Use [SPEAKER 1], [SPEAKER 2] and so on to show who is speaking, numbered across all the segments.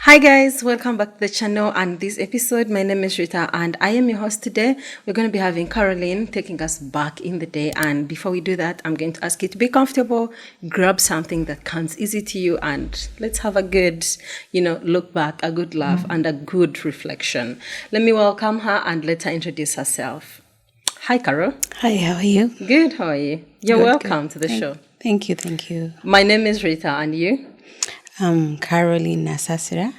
[SPEAKER 1] Hi guys, welcome back to the channel and this episode. My name is Rita and I am your host today. We're going to be having Carolyn taking us back in the day, and before we do that, I'm going to ask you to be comfortable, grab something that comes easy to you, and let's have a good, look back, a good laugh and a good reflection. Let me welcome her and let her introduce herself. Hi Carol.
[SPEAKER 2] Hi, how are you?
[SPEAKER 1] Good, how are you? You're
[SPEAKER 2] Good,
[SPEAKER 1] welcome
[SPEAKER 2] good.
[SPEAKER 1] to the show.
[SPEAKER 2] Thank you.
[SPEAKER 1] My name is Rita, and you?
[SPEAKER 2] Carolyn Nasasira.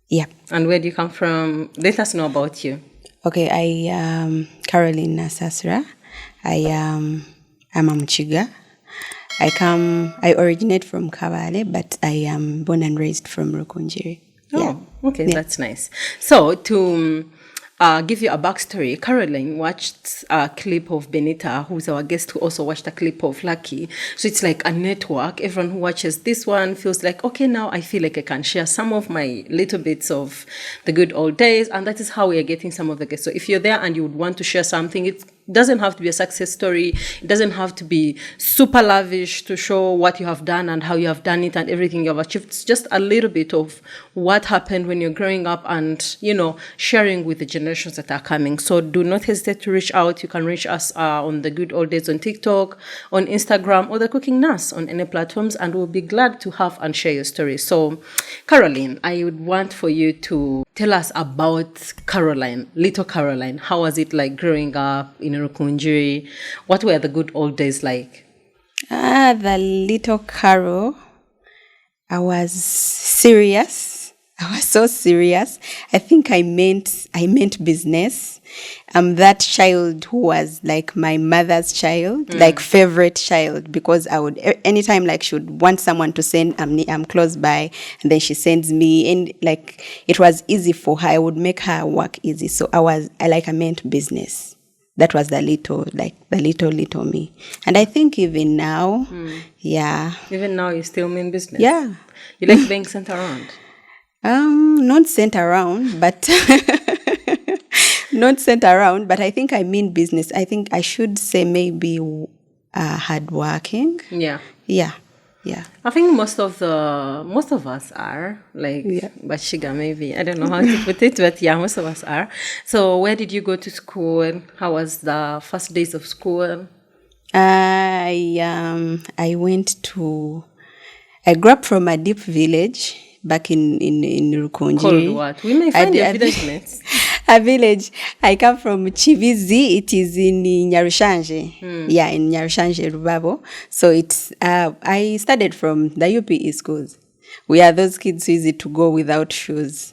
[SPEAKER 2] Yep.
[SPEAKER 1] And where do you come from? Let us know about you.
[SPEAKER 2] Okay, I am Carolyn Nasasira. I'm a Mchiga. I originate from Kabale, but I am born and raised from Rukunjiri.
[SPEAKER 1] Oh, okay, that's nice. So to give you a backstory, Carolyn watched a clip of Benita, who's our guest, who also watched a clip of Lucky. So it's like a network. Everyone who watches this one feels like, okay, now I feel like I can share some of my little bits of the good old days. And that is how we are getting some of the guests. So if you're there and you would want to share something, it doesn't have to be a success story. It doesn't have to be super lavish to show what you have done and how you have done it and everything you have achieved. It's just a little bit of what happened when you're growing up and, sharing with the generations that are coming. So do not hesitate to reach out. You can reach us on the Good Old Days on TikTok, on Instagram, or the Cooking Nurse on any platforms, and we'll be glad to have and share your story. So, Carolyn, I would want for you to tell us about Caroline, little Caroline. How was it like growing up in Rukunjiri? What were the good old days like?
[SPEAKER 2] The little Carol, I was serious. I was so serious. I think I meant business. I'm that child who was like my mother's child, like favorite child, because I would anytime like she would want someone to send, I'm close by, and then she sends me, and like it was easy for her. I would make her work easy. So I meant business. That was the little me. And I think even now, yeah.
[SPEAKER 1] Even now you still mean business?
[SPEAKER 2] Yeah.
[SPEAKER 1] You like being sent around?
[SPEAKER 2] Not sent around, but not sent around, but I think I mean business. I think I should say maybe hardworking.
[SPEAKER 1] Yeah.
[SPEAKER 2] Yeah.
[SPEAKER 1] I think most of us are like, but Shiga maybe, I don't know how to put it, but yeah, most of us are. So where did you go to school? How was the first days of school?
[SPEAKER 2] I grew up from a deep village back in Rukunjiri.
[SPEAKER 1] Called what? We may find your village mates.
[SPEAKER 2] A village. I come from Chivizi. It is in Nyarushanje. Yeah, in Nyarushanje, Rubabo. So it's I studied from the UPE schools. We are those kids who easy to go without shoes.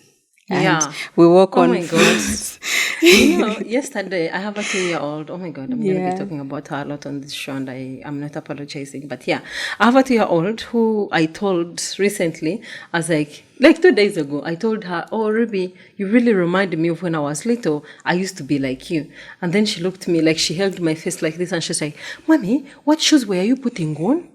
[SPEAKER 2] And we walk on.
[SPEAKER 1] Oh my God. Yesterday I have a 2-year-old. Oh my God, I'm going to be talking about her a lot on this show, and I'm not apologizing. But yeah, I have a 2-year-old who I told recently, I was like 2 days ago, I told her, oh, Ruby, you really reminded me of when I was little. I used to be like you. And then she looked at me like she held my face like this, and she's like, Mommy, what shoes were you putting on?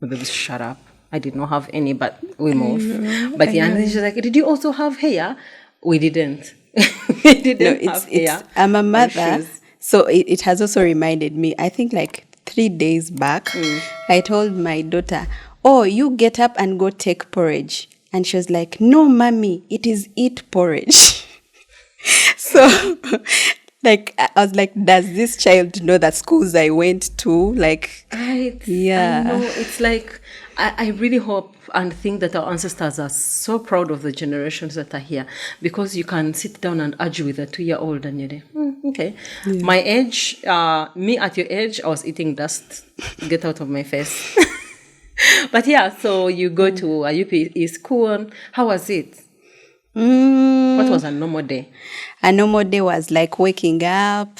[SPEAKER 1] Baby, shut up. I did not have any, but we moved. But yeah, and then she's like, did you also have hair? We didn't. We didn't have hair.
[SPEAKER 2] I'm a mother, so it has also reminded me. I think like 3 days back, I told my daughter, oh, you get up and go take porridge. And she was like, no, mommy, it is eat porridge. So like, I was like, does this child know the schools I went to? Like, yeah.
[SPEAKER 1] I know. It's like, I really hope and think that our ancestors are so proud of the generations that are here, because you can sit down and argue with a 2-year-old and you're like, okay. Yeah. My age, me at your age, I was eating dust. Get out of my face. But yeah, so you go to a UPE school. How was it? What was a normal day?
[SPEAKER 2] A normal day was like waking up,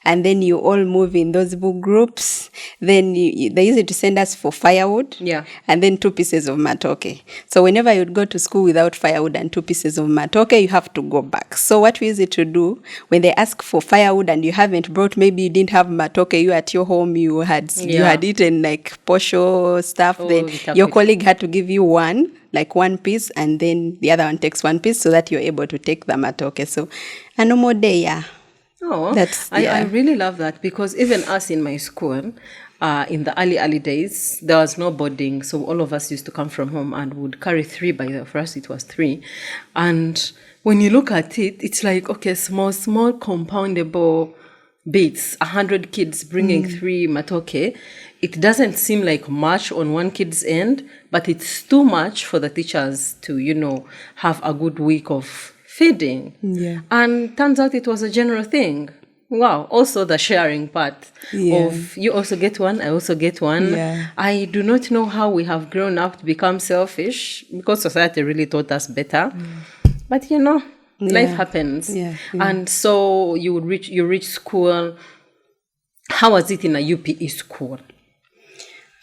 [SPEAKER 2] and then you all move in those book groups. Then they used to send us for firewood, and then 2 pieces of matoke. So whenever you'd go to school without firewood and 2 pieces of matoke, you have to go back. So what we used to do, when they ask for firewood and you haven't brought, maybe you didn't have matoke, you at your home, you had eaten like posho stuff, then your colleague had to give you one piece, and then the other one takes 1 piece, so that you're able to take the matoke. So a normal day, yeah.
[SPEAKER 1] Oh, I really love that, because even us in my school, in the early days, there was no boarding. So all of us used to come from home and would carry 3 by the first. It was 3. And when you look at it, it's like, okay, small compoundable bits, 100 kids bringing 3 matoke. It doesn't seem like much on one kid's end, but it's too much for the teachers to, have a good week of feeding.
[SPEAKER 2] Yeah.
[SPEAKER 1] And turns out it was a general thing. Wow. Also the sharing part of you also get one, I also get one.
[SPEAKER 2] Yeah.
[SPEAKER 1] I do not know how we have grown up to become selfish because society really taught us better. But life happens.
[SPEAKER 2] Yeah.
[SPEAKER 1] And so you reach school. How was it in a UPE school?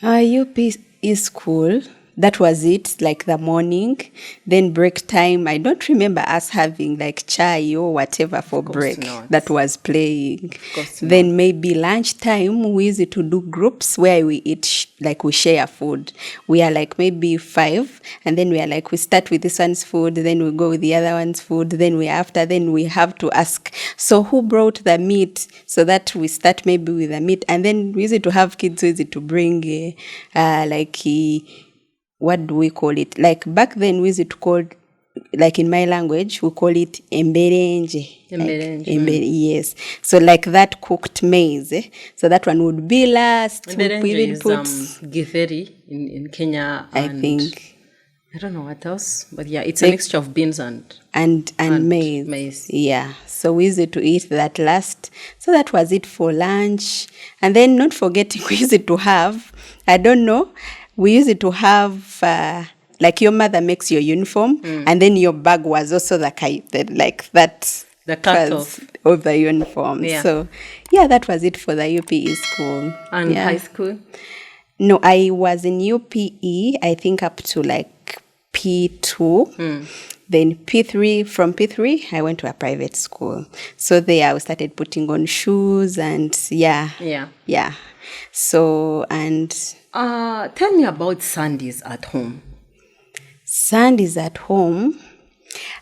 [SPEAKER 2] UPE school, that was it, like the morning. Then break time, I don't remember us having like chai or whatever for break.
[SPEAKER 1] Not.
[SPEAKER 2] That was playing. Then maybe lunchtime, we used to do groups where we eat, like we share food. We are like maybe 5, and then we are like, we start with this one's food, then we go with the other one's food, then we have to ask, so who brought the meat? So that we start maybe with the meat, and then we used to have kids who used to bring what do we call it? Like back then we used to call, like in my language, we call it emberenje. Yes. So like that cooked maize. So that one would be last.
[SPEAKER 1] Emberenje is githeri in Kenya.
[SPEAKER 2] I think.
[SPEAKER 1] I don't know what else. But yeah, it's a mixture of beans and
[SPEAKER 2] maize. Yeah. So we used to eat that last. So that was it for lunch. And then not forgetting we used to have, I don't know, we used to have, like your mother makes your uniform, and then your bag was also the cut of the uniform.
[SPEAKER 1] Yeah.
[SPEAKER 2] So, yeah, that was it for the UPE school.
[SPEAKER 1] And high school?
[SPEAKER 2] No, I was in UPE, I think up to like P2. Then P3, from P3, I went to a private school. So there I started putting on shoes and yeah. So, and...
[SPEAKER 1] tell me about Sundays at home.
[SPEAKER 2] Sundays at home,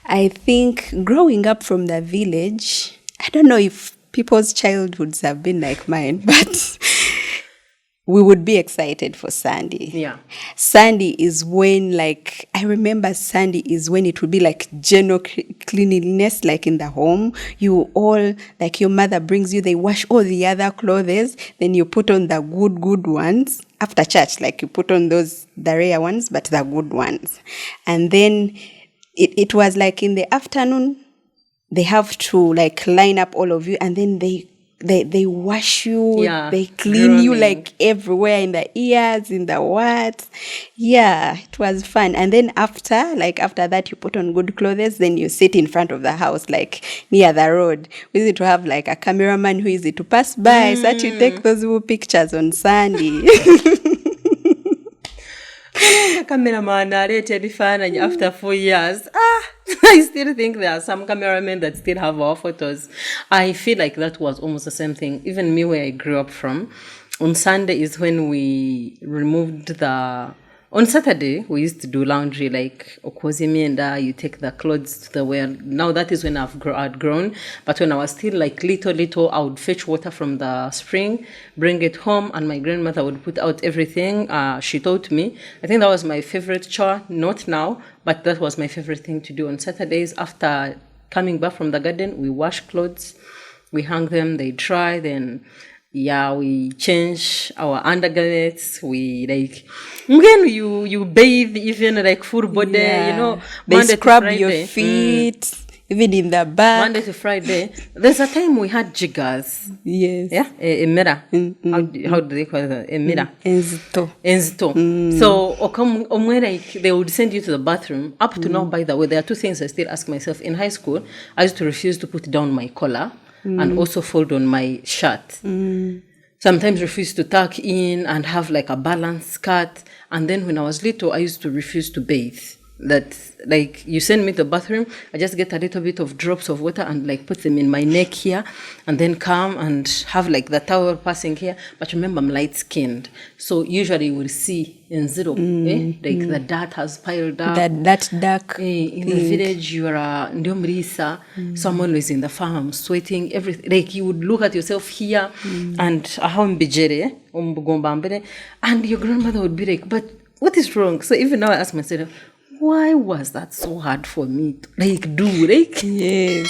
[SPEAKER 2] I think growing up from the village, I don't know if people's childhoods have been like mine, but we would be excited for Sunday.
[SPEAKER 1] Yeah.
[SPEAKER 2] Sunday is when, like, I remember Sunday is when it would be like general cleanliness, like in the home. You all, like your mother brings you, they wash all the other clothes, then you put on the good ones. After church, like you put on the rare ones, but the good ones. And then it was like in the afternoon, they have to like line up all of you, and then they wash you, they clean you like everywhere, in the ears, in the what. Yeah, it was fun. And then after that, you put on good clothes, then you sit in front of the house, like near the road. We used to have like a cameraman who used to pass by, so that you take those pictures on Sunday.
[SPEAKER 1] Cameraman after 4 years. I still think there are some cameramen that still have our photos. I feel like that was almost the same thing. Even me, where I grew up from, on Sunday is when we removed on Saturday, we used to do laundry, like okozimienda, you take the clothes to the well. Now that is when I've grown. But when I was still like little, I would fetch water from the spring, bring it home, and my grandmother would put out everything. She taught me. I think that was my favorite chore, not now, but that was my favorite thing to do on Saturdays. After coming back from the garden, we wash clothes, we hang them, they dry, then... Yeah, we change our undergarments. We like when you bathe, even like full body,
[SPEAKER 2] They
[SPEAKER 1] Monday
[SPEAKER 2] scrub
[SPEAKER 1] to Friday.
[SPEAKER 2] your feet, even in the back.
[SPEAKER 1] Monday to Friday. There's a time we had jiggers.
[SPEAKER 2] Yes.
[SPEAKER 1] Yeah, a mirror. How do they call it? A mirror.
[SPEAKER 2] Enzito.
[SPEAKER 1] So, they would send you to the bathroom. Up to now, by the way, there are 2 things I still ask myself. In high school, I used to refuse to put down my collar. And also fold on my shirt. Sometimes refuse to tuck in and have like a balanced skirt. And then when I was little, I used to refuse to bathe. that like you send me to the bathroom, I just get a little bit of drops of water and like put them in my neck here, and then come and have like the towel passing here. But remember, I'm light skinned, so usually you will see in zero, like the dirt has piled up.
[SPEAKER 2] That dark.
[SPEAKER 1] In the village, you are ndio mrisa, so I'm always in the farm, I'm sweating, everything. Like you would look at yourself here, and and your grandmother would be like, but what is wrong? So even now I ask myself, why was that so hard for me to do?
[SPEAKER 2] Yes,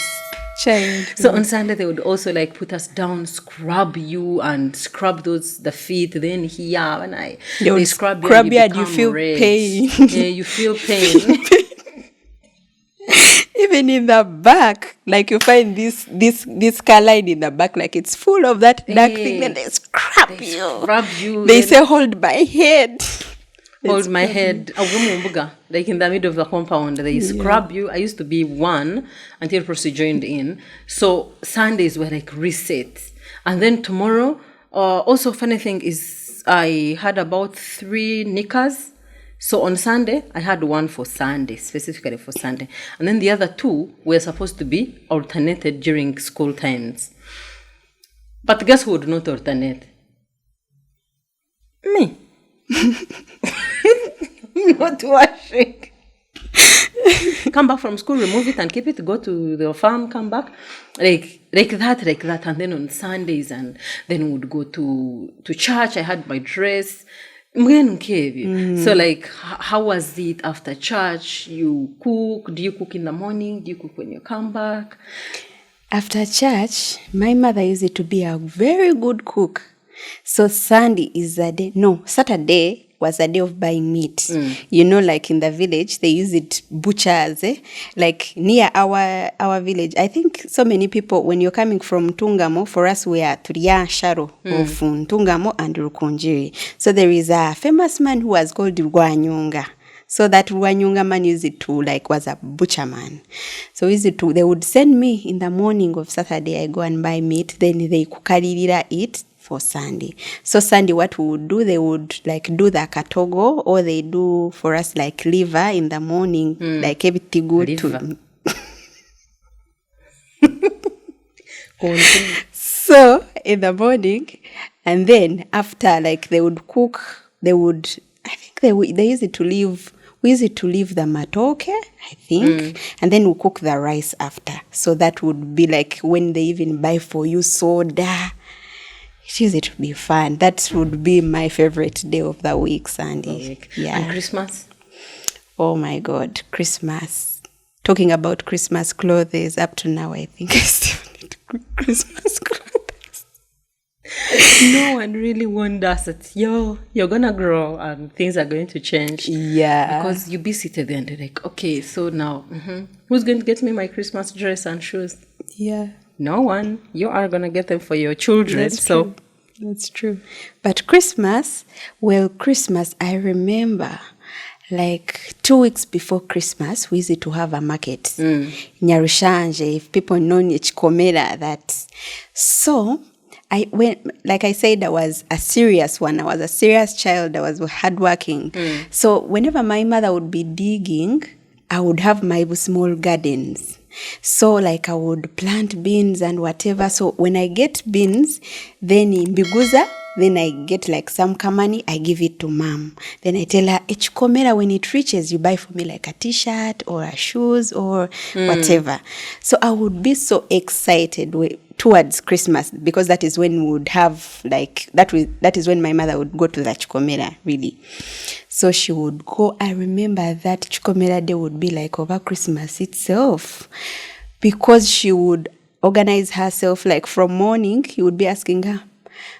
[SPEAKER 2] child.
[SPEAKER 1] So on Sunday they would also like put us down, scrub you and scrub the feet. Then here when they scrub you and
[SPEAKER 2] you feel
[SPEAKER 1] red.
[SPEAKER 2] pain.
[SPEAKER 1] Yeah, you feel pain.
[SPEAKER 2] Even in the back, like you find this scar line in the back, like it's full of that dark thing. Then they scrub you. They say, hold my head.
[SPEAKER 1] Hold my head. Like in the middle of the compound, they scrub you. I used to be one until Prosi joined in. So Sundays were like reset. And then tomorrow, also funny thing is I had about 3 knickers. So on Sunday, I had one for Sunday, specifically for Sunday. And then the other 2 were supposed to be alternated during school times. But guess who would not alternate? Me. Not washing. Come back from school, remove it and keep it, go to the farm, come back. Like that. And then on Sundays, and then would go to church. I had my dress. So like, how was it after church? You cook? Do you cook in the morning? Do you cook when you come back?
[SPEAKER 2] After church, my mother used to be a very good cook. So Saturday was a day of buying meat. You know, like in the village, they use it butchers, like near our village. I think so many people, when you're coming from Ntungamo, for us we are Turia Sharo of Ntungamo and Rukunjiri. So there is a famous man who was called Rwanyunga. So that Rwanyunga man was a butcher man. So they would send me in the morning of Saturday, I go and buy meat, then they kukaririra it for Sunday. So Sunday, what we would do, they would like do the katogo, or they do for us like liver in the morning, like everything good to. So in the morning, and then after, like they would cook, they used to leave. We used to leave the matoke, I think, and then we cook the rice after. So that would be like when they even buy for you soda. It used to be fun. That would be my favorite day of the week, Sunday. Yeah.
[SPEAKER 1] And Christmas?
[SPEAKER 2] Oh my God, Christmas. Talking about Christmas clothes, up to now, I think I still need Christmas clothes.
[SPEAKER 1] No one really wonders that you're gonna grow and things are going to change.
[SPEAKER 2] Yeah.
[SPEAKER 1] Because you be seated there and they're like, okay, so now who's going to get me my Christmas dress and shoes?
[SPEAKER 2] Yeah.
[SPEAKER 1] No one. You are gonna get them for your children.
[SPEAKER 2] That's true. But Christmas, I remember like 2 weeks before Christmas, we used to have a market. Nyarushanje, if people know Chikomera, that. So like I said, I was a serious one. I was a serious child. I was hardworking. So whenever my mother would be digging, I would have my small gardens. So like I would plant beans and whatever. So when I get beans, then in Biguza, then I get like some kamani, I give it to mom. Then I tell her, Echikomera, when it reaches, you buy for me like a t-shirt or a shoes or whatever. So I would be so excited towards Christmas, because that is when we would have like, that is when my mother would go to the Chikomera, really. So she would go. I remember that Chikomera day would be like over Christmas itself, because she would organize herself like from morning. He would be asking her,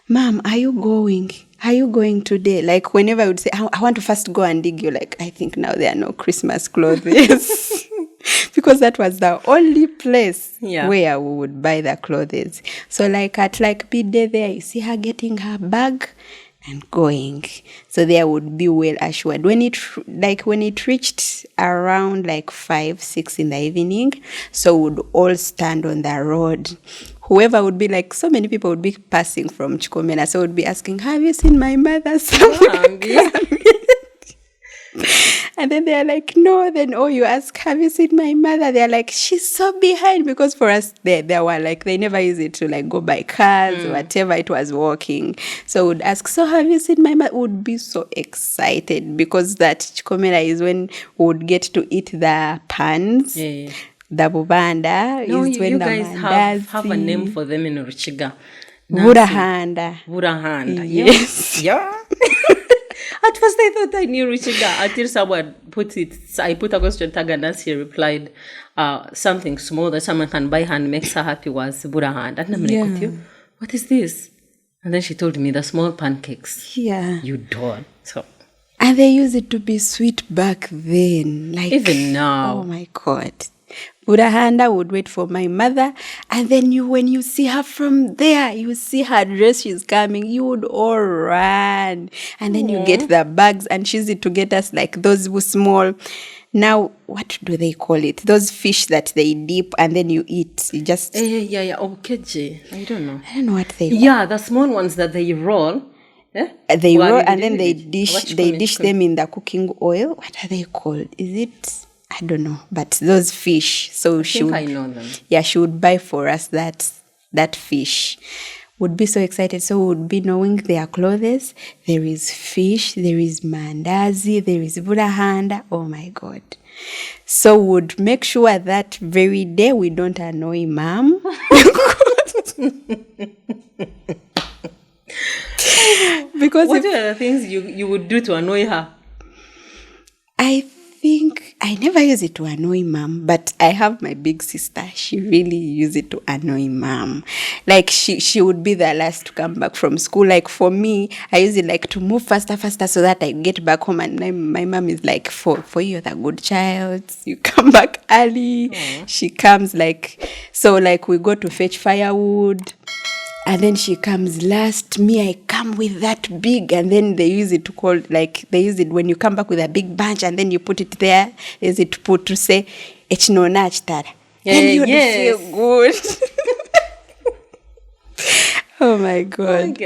[SPEAKER 2] Mom, are you going? Are you going today? Like whenever I would say, I want to first go and dig, you're like, I think now there are no Christmas clothes. Because that was the only place where we would buy the clothes. So like at like midday there, you see her getting her bag and going. So there would be well assured. When it reached around like 5, 6 in the evening, so we would all stand on the road. Whoever would be like, so many people would be passing from Chikomera, so would be asking, have you seen my mother somewhere? And then they're like, no. Then, you ask, have you seen my mother? They're like, she's so behind. Because for us, they were like, they never use it to like go by cars or whatever. It was walking. So would ask, so have you seen my mother? Would be so excited because that chikomera is when we would get to eat the pans.
[SPEAKER 1] Yeah.
[SPEAKER 2] The bubanda
[SPEAKER 1] No,
[SPEAKER 2] is when
[SPEAKER 1] you
[SPEAKER 2] the
[SPEAKER 1] guys have a name for them in Ruchiga.
[SPEAKER 2] Burahanda.
[SPEAKER 1] Burahanda.
[SPEAKER 2] Yes.
[SPEAKER 1] Yeah. At first I thought I knew Ruchiga until someone put it. I put a question tag and Nancy replied, something small that someone can buy her and makes her happy was Burahanda. And I'm like, what is this? And then she told me the small pancakes.
[SPEAKER 2] Yeah.
[SPEAKER 1] You don't. So.
[SPEAKER 2] And they used it to be sweet back then. Like
[SPEAKER 1] even now.
[SPEAKER 2] Oh my God. Burahanda would wait for my mother, and then when you see her from there, you see her dress, she's coming, you would all run. And then you get the bags, and she's to get us like those small, now, what do they call it? Those fish that they dip and then you eat. You just...
[SPEAKER 1] Yeah. Okay, I don't know.
[SPEAKER 2] I don't know what they call.
[SPEAKER 1] Yeah, the small ones that they roll.
[SPEAKER 2] They roll and then they dish them in the cooking oil. What are they called? Is it... I don't know, but those fish. So
[SPEAKER 1] I know them.
[SPEAKER 2] Yeah, she would buy for us that fish. Would be so excited. So would be knowing their clothes. There is fish, there is mandazi, there is burahanda. Oh my God. So would make sure that very day we don't annoy mom. Because
[SPEAKER 1] what are the things you would do to annoy her?
[SPEAKER 2] I think I never use it to annoy mom, but I have my big sister. She really use it to annoy mom. Like she would be the last to come back from school. Like for me, I use it like to move faster so that I get back home. And my mom is like, for you, you're the good child. You come back early. Aww. She comes like, so like we go to fetch firewood. And then she comes last. Me, I come with that big, and then they use it to call, like, they use it when you come back with a big bunch, and then you put it there. Is it put to say, "Echinona chitara." Then you feel good. Oh my God.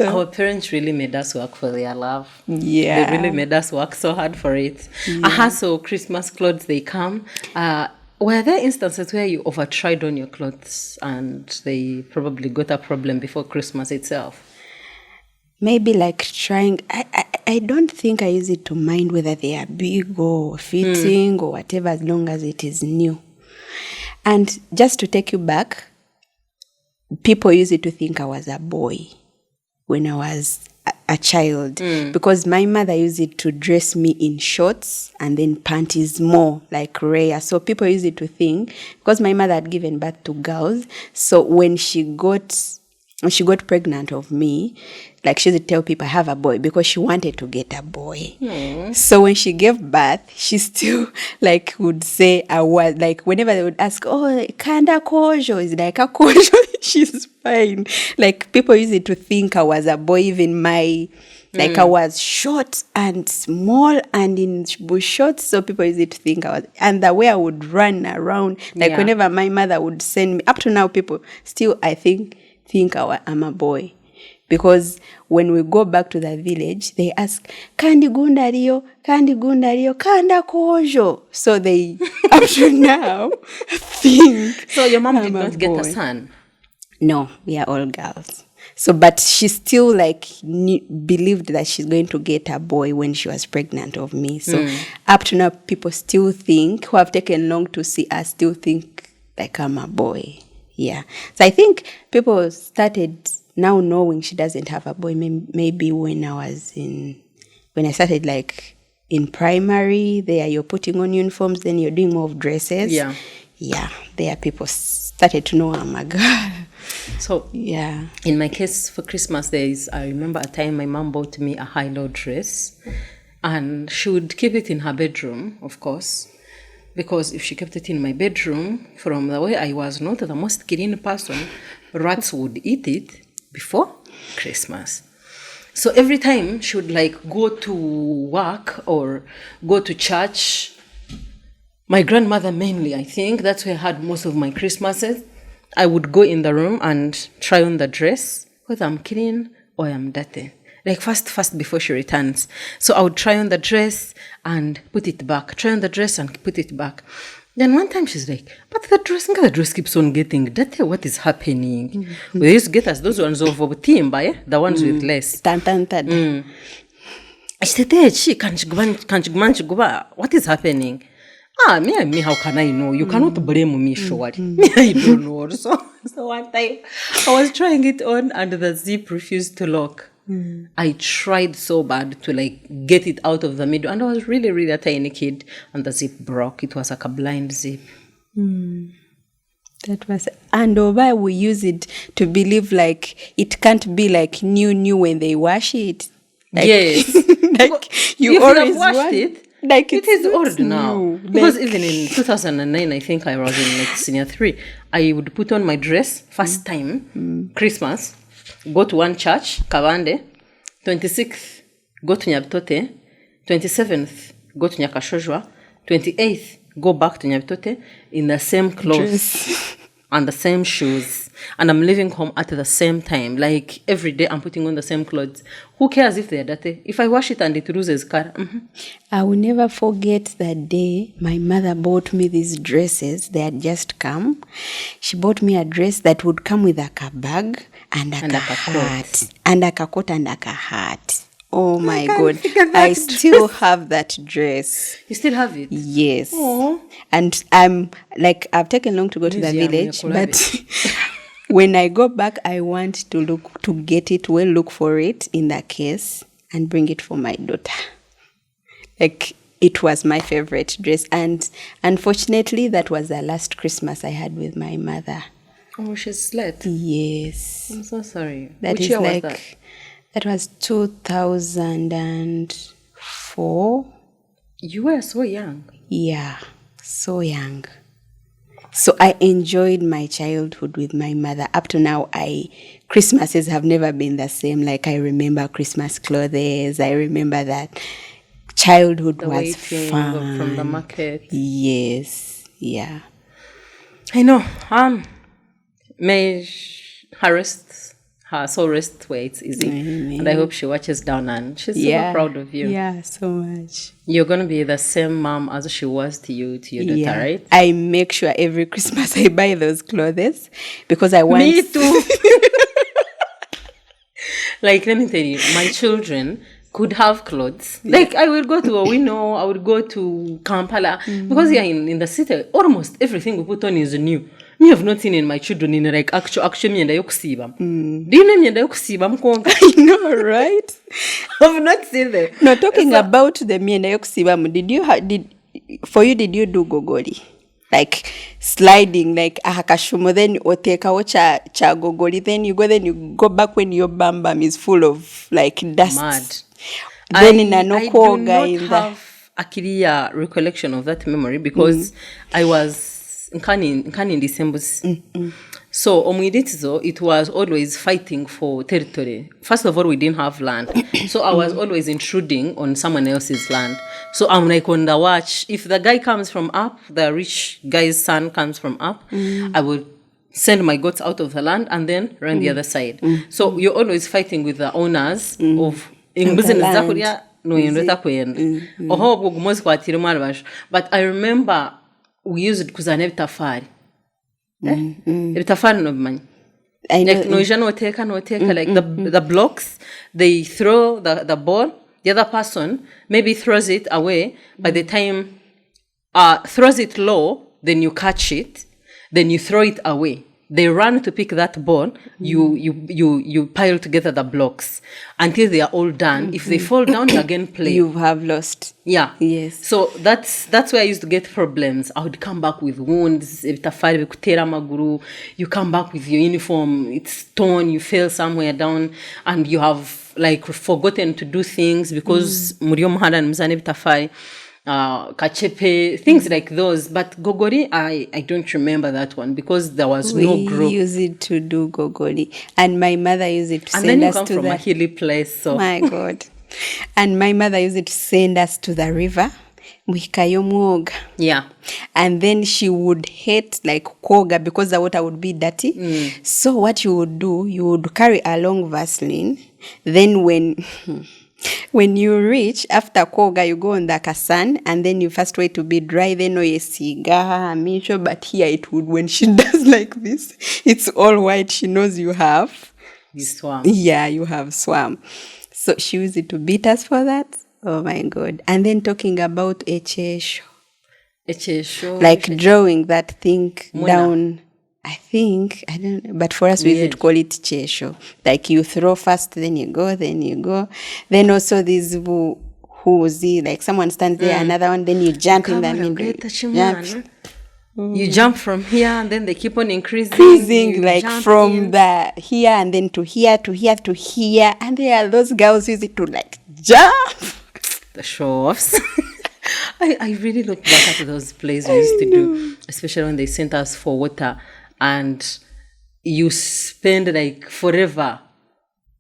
[SPEAKER 1] Our parents really made us work for their love.
[SPEAKER 2] Yeah.
[SPEAKER 1] They really made us work so hard for it. Yeah. So Christmas clothes, they come. Were there instances where you over-tried on your clothes and they probably got a problem before Christmas itself?
[SPEAKER 2] Maybe like trying... I don't think I use it to mind whether they are big or fitting or whatever, as long as it is new. And just to take you back, people use it to think I was a boy when I was a child, because my mother used it to dress me in shorts and then panties more like rare. So people use it to think, because my mother had given birth to girls, so when she got pregnant of me, like she would tell people I have a boy, because she wanted to get a boy. So when she gave birth, she still like would say I was, like whenever they would ask, oh, kanda kojo, is like a kojo. She's fine. Like people use it to think I was a boy. Even my, like I was short and small and in bush shorts. So people use it to think I was, and the way I would run around, like whenever my mother would send me, up to now people still, I think I'm a boy. Because when we go back to the village, they ask, Kandi gundario, kanda kojo. So they, up to now, think.
[SPEAKER 1] So your mom did not get a son?
[SPEAKER 2] No, we are all girls. So, but she still like believed that she's going to get a boy when she was pregnant of me. So up to now, people still think, who have taken long to see us, still think like I'm a boy. Yeah. So I think people started now knowing she doesn't have a boy, maybe when I started like in primary, there you're putting on uniforms, then you're doing more of dresses. Yeah. There people started to know I'm a girl.
[SPEAKER 1] So yeah, in my case for Christmas days, I remember a time my mom bought me a high-low dress, and she would keep it in her bedroom, of course, because if she kept it in my bedroom, from the way I was not the most clean person, rats would eat it before Christmas. So every time she would like go to work or go to church, my grandmother mainly, I think, that's where I had most of my Christmases. I would go in the room and try on the dress, whether I'm clean or I'm dirty. like fast before she returns. So I would try on the dress and put it back, try on the dress and put it back. Then one time she's like, but the dress keeps on getting dirty. What is happening? We used to get us those ones of timba, the ones with less. I said, what is happening? Me, how can I know? You cannot blame me, surely. Me, I don't know. So one time, I was trying it on and the zip refused to lock. I tried so bad to like get it out of the middle, and I was really a tiny kid, and the zip broke. It was like a blind zip.
[SPEAKER 2] That was, and over we use it to believe like it can't be like new when they wash it. Like,
[SPEAKER 1] yes,
[SPEAKER 2] like you
[SPEAKER 1] if
[SPEAKER 2] always
[SPEAKER 1] you have washed it.
[SPEAKER 2] Like
[SPEAKER 1] it is old now.
[SPEAKER 2] New.
[SPEAKER 1] Because even in 2009, I think I was in like senior 3, I would put on my dress first time, Christmas, go to one church, Kavande, 26th, go to Nyabitote, 27th, go to Nyakashojwa, 28th, go back to Nyabitote in the same clothes and the same shoes. And I'm leaving home at the same time. Like every day I'm putting on the same clothes. Who cares if they're dirty? If I wash it and it loses color.
[SPEAKER 2] I will never forget that day my mother bought me these dresses. They had just come. She bought me a dress that would come with a bag and a hat. And a coat and a hat. Oh my God. I still have that dress.
[SPEAKER 1] You still have it?
[SPEAKER 2] Yes.
[SPEAKER 1] Aww.
[SPEAKER 2] And I'm like, I've taken long to go to the village, but when I go back, I want to look for it in the case and bring it for my daughter. Like, it was my favorite dress. And unfortunately, that was the last Christmas I had with my mother.
[SPEAKER 1] Oh, she's late.
[SPEAKER 2] Yes.
[SPEAKER 1] I'm so sorry.
[SPEAKER 2] Which year was that? That was 2004.
[SPEAKER 1] You were so young.
[SPEAKER 2] Yeah, so young. So I enjoyed my childhood with my mother. Up to now, Christmases have never been the same. Like, I remember Christmas clothes. I remember that childhood was fun.
[SPEAKER 1] From the market.
[SPEAKER 2] Yes, yeah.
[SPEAKER 1] I know. May her soul rest where it's easy.
[SPEAKER 2] Amen.
[SPEAKER 1] And I hope she watches down and she's super proud of you.
[SPEAKER 2] Yeah, so much.
[SPEAKER 1] You're going to be the same mom as she was to you, to your daughter, right?
[SPEAKER 2] I make sure every Christmas I buy those clothes because I want...
[SPEAKER 1] Me too. Like, let me tell you, my children could have clothes. Like, I will go to Owino, I would go to Kampala. Because here in the city, almost everything we put on is new. Me have not seen in my children in like actual myenda yokusiba. Do you know myenda yokusiba mkonga?
[SPEAKER 2] I know, right?
[SPEAKER 1] I've not seen them.
[SPEAKER 2] No, talking about the myenda yokusiba, did you do gogoli? Like sliding, like ahakashumo, then otekawo cha gogoli, then you go back when your bam is full of like dust.
[SPEAKER 1] Mad.
[SPEAKER 2] Then
[SPEAKER 1] I do not have a clear recollection of that memory because I was in December. So omwiditizo, it was always fighting for territory. First of all, we didn't have land. So I was always intruding on someone else's land. So I'm like on the watch. If the guy comes from up, the rich guy's son comes from up, I would send my goats out of the land and then run the other side. So you're always fighting with the owners of in business. But I remember we used kuzana ebitafari. Ebitafari no bimanyi. Like noija no teka like the blocks, they throw the ball, the other person maybe throws it away. By the time throws it low, then you catch it, then you throw it away. They run to pick that ball. You pile together the blocks until they are all done. If they fall down, you again play.
[SPEAKER 2] You have lost.
[SPEAKER 1] Yeah.
[SPEAKER 2] Yes.
[SPEAKER 1] So that's where I used to get problems. I would come back with wounds. You come back with your uniform. It's torn. You fell somewhere down, and you have like forgotten to do things because kachepe, things like those. But gogori, I don't remember that one because there was no group.
[SPEAKER 2] We use it to do gogori. And my mother used it to
[SPEAKER 1] and
[SPEAKER 2] send
[SPEAKER 1] then
[SPEAKER 2] us to
[SPEAKER 1] you come from a hilly place. So
[SPEAKER 2] my God. And my mother used it to send us to the river. muhikayo mwoga.
[SPEAKER 1] Yeah.
[SPEAKER 2] And then she would hate like koga because the water would be dirty. So what you would do, you would carry along Vaseline. Then when you reach after koga, you go on the kasan, and then you first wait to be dry. Then siga, but here it would, when she does like this, it's all white. She knows you have.
[SPEAKER 1] You swam.
[SPEAKER 2] Yeah, you have swam. So she used it to beat us for that. Oh my God. And then talking about echesho. Like drawing that thing down. I don't know. But for us, we used to call it chesho. Like you throw first, then you go. Then also these like someone stands there, another one, then you jump in the middle.
[SPEAKER 1] You jump from here, and then they keep on increasing.
[SPEAKER 2] Like from the here, and then to here, to here, to here. And there are those girls who use it to like jump.
[SPEAKER 1] The show-offs. I really look back at those plays we used to do, especially when they sent us for water, and you spend like forever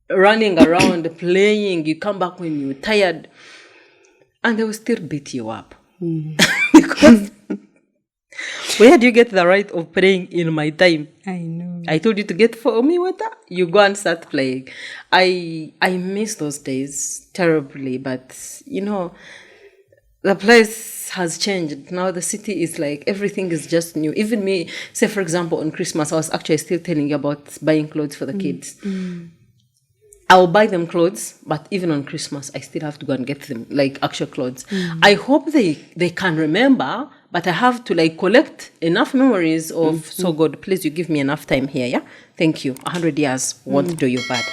[SPEAKER 1] running around playing. You come back when you're tired, and they will still beat you up. Because where do you get the right of playing in my time?
[SPEAKER 2] I know.
[SPEAKER 1] I told you to get for me water. You go and start playing. I miss those days terribly, but you know, the place has changed. Now the city is like, everything is just new. Even me, say for example, on Christmas, I was actually still telling you about buying clothes for the kids. I'll buy them clothes, but even on Christmas, I still have to go and get them, like, actual clothes. I hope they can remember, but I have to, like, collect enough memories of, so God, please, you give me enough time here, yeah? Thank you. 100 years won't do you bad.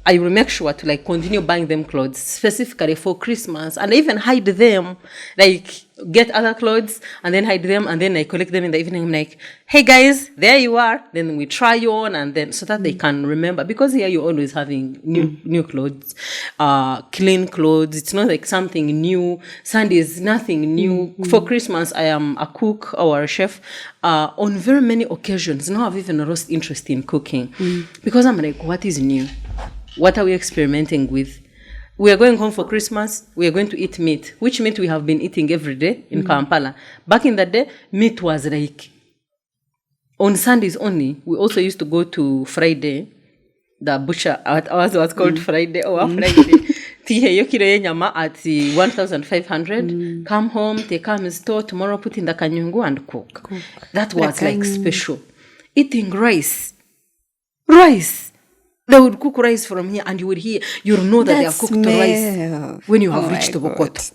[SPEAKER 1] I will make sure to, like, continue buying them clothes specifically for Christmas, and even hide them, like, get other clothes and then hide them, and then I collect them in the evening. I'm like, hey guys, there you are. Then we try on, and then so that they can remember, because here you're always having new clothes, clean clothes. It's not like something new. Sunday is nothing new. For Christmas, I am a cook or a chef. On very many occasions, now I've even lost interest in cooking because I'm like, what is new? What are we experimenting with? We are going home for Christmas. We are going to eat meat. Which meat we have been eating every day in Kampala. Back in the day, meat was like on Sundays only. We also used to go to Friday, the butcher. Ours was called Friday. Friday. Tihe yokiro yenyama at 1,500. Come home, take them store tomorrow, put in the kanyungu and cook. That was like special. Eating rice. They would cook rice from here, and you'll know that they have cooked rice when you have reached the Bokot.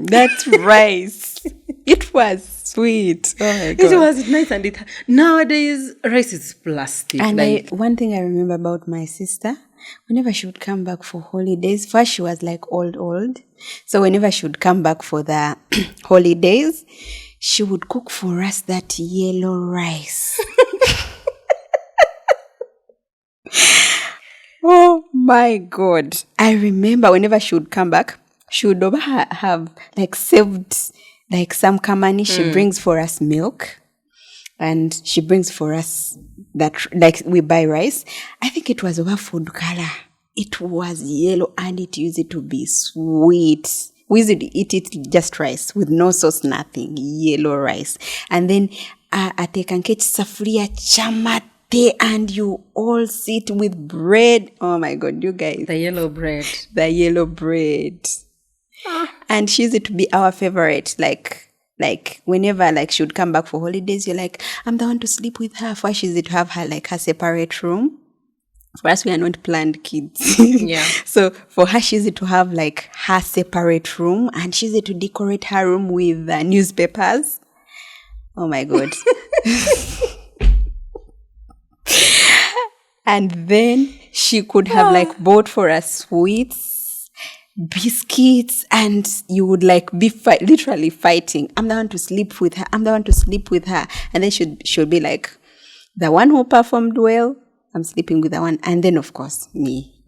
[SPEAKER 2] That's rice. It was sweet. Oh my God.
[SPEAKER 1] It was nice, and nowadays rice is plastic.
[SPEAKER 2] And one thing I remember about my sister, whenever she would come back for holidays, first she was like old. So whenever she would come back for the holidays, she would cook for us that yellow rice. Oh my God. I remember whenever she would come back, she would have like saved like some kamani. She brings for us milk, and she brings for us that, like, we buy rice. I think it was over food color. It was yellow, and it used to be sweet. We used to eat it just rice with no sauce, nothing. Yellow rice. And then atekankechi safuria chamate. And you all sit with bread. Oh my God, you guys.
[SPEAKER 1] The yellow bread.
[SPEAKER 2] And she used to be our favorite. Like whenever like she would come back for holidays, you're like, I'm the one to sleep with her. For she used to have her like her separate room. For us, we are not planned kids.
[SPEAKER 1] Yeah.
[SPEAKER 2] So for her, she used to have like her separate room, and she used to decorate her room with newspapers. Oh my God. And then she could have like bought for us sweets, biscuits, and you would like be literally fighting. I'm the one to sleep with her. And then she'll be like, the one who performed well, I'm sleeping with the one. And then of course me.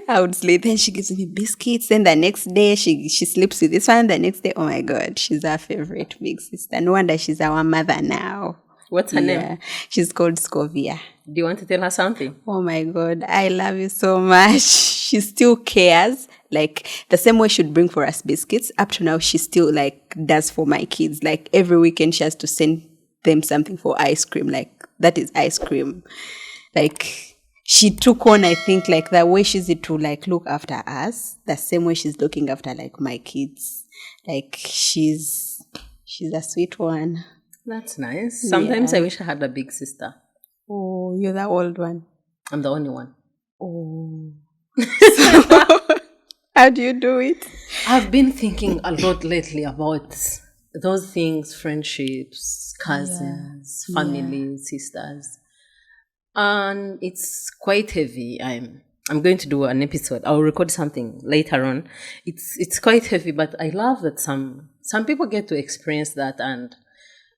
[SPEAKER 2] I would sleep. Then she gives me biscuits. Then the next day she sleeps with this one. The next day, oh my God, she's our favorite big sister. No wonder she's our mother now.
[SPEAKER 1] What's her
[SPEAKER 2] Yeah,
[SPEAKER 1] name?
[SPEAKER 2] she's called Scovia.
[SPEAKER 1] Do you want to tell her something?
[SPEAKER 2] Oh my God, I love you so much. She still cares. Like the same way she'd bring for us biscuits. Up to now, she still like does for my kids. Like every weekend, she has to send them something for ice cream. Like that is ice cream. Like she took on, I think, like the way she's to like look after us. The same way she's looking after like my kids. Like she's a sweet one.
[SPEAKER 1] That's nice. Sometimes I wish I had a big sister.
[SPEAKER 2] Oh, you're the old one.
[SPEAKER 1] I'm the only one.
[SPEAKER 2] Oh. So, how do you do it?
[SPEAKER 1] I've been thinking a lot lately about those things, friendships, cousins, family, sisters. And it's quite heavy. I'm going to do an episode. I'll record something later on. It's quite heavy, but I love that some people get to experience that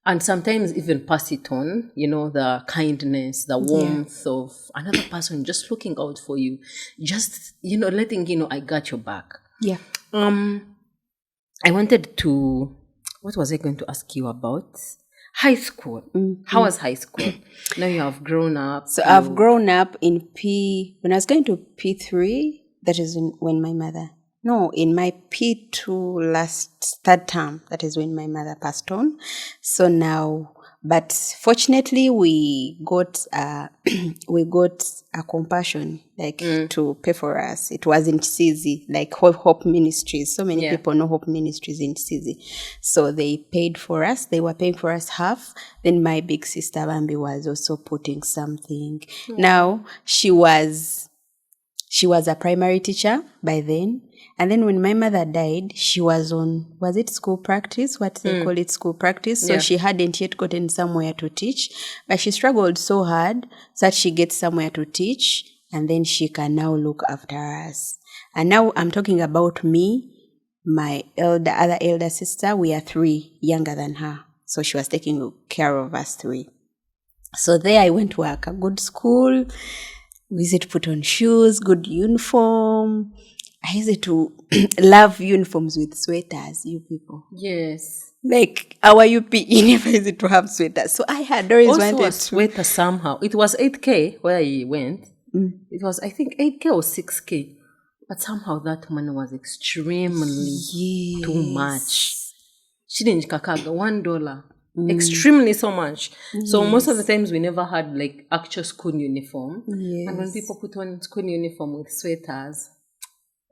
[SPEAKER 1] and sometimes even pass it on, the kindness, the warmth of another person just looking out for you, just, letting you know, I got your back.
[SPEAKER 2] Yeah.
[SPEAKER 1] I wanted to, what was I going to ask you about? High school. Mm-hmm. How was high school? Now you have grown up.
[SPEAKER 2] So I've grown up in when I was going to P3, that is when my mother, in my P2 third term, that is when my mother passed on. So now, but fortunately we got a compassion, to pay for us. It was in Tshizi, like Hope Ministries. So many people know Hope Ministries in Tshizi. So they paid for us. They were paying for us half. Then my big sister Bambi was also putting something. Now she was a primary teacher by then. And then when my mother died, she was on, was it school practice? What they call it, school practice. So she hadn't yet gotten somewhere to teach. But she struggled so hard that she gets somewhere to teach. And then she can now look after us. And now I'm talking about me, my other elder sister. We are 3 younger than her. So she was taking care of us 3. So there I went to work, a good school. We used to put on shoes, good uniform. I used to love uniforms with sweaters, you people.
[SPEAKER 1] Yes.
[SPEAKER 2] Like our UP never used to have sweaters. So I had always
[SPEAKER 1] also
[SPEAKER 2] wanted
[SPEAKER 1] a sweater somehow. It was 8K where I went. It was, I think, 8K or 6K. But somehow that money was extremely too much. Shilingi kakaga, $1. Extremely so much. So most of the times we never had like actual school uniform. And when people put on school uniform with sweaters,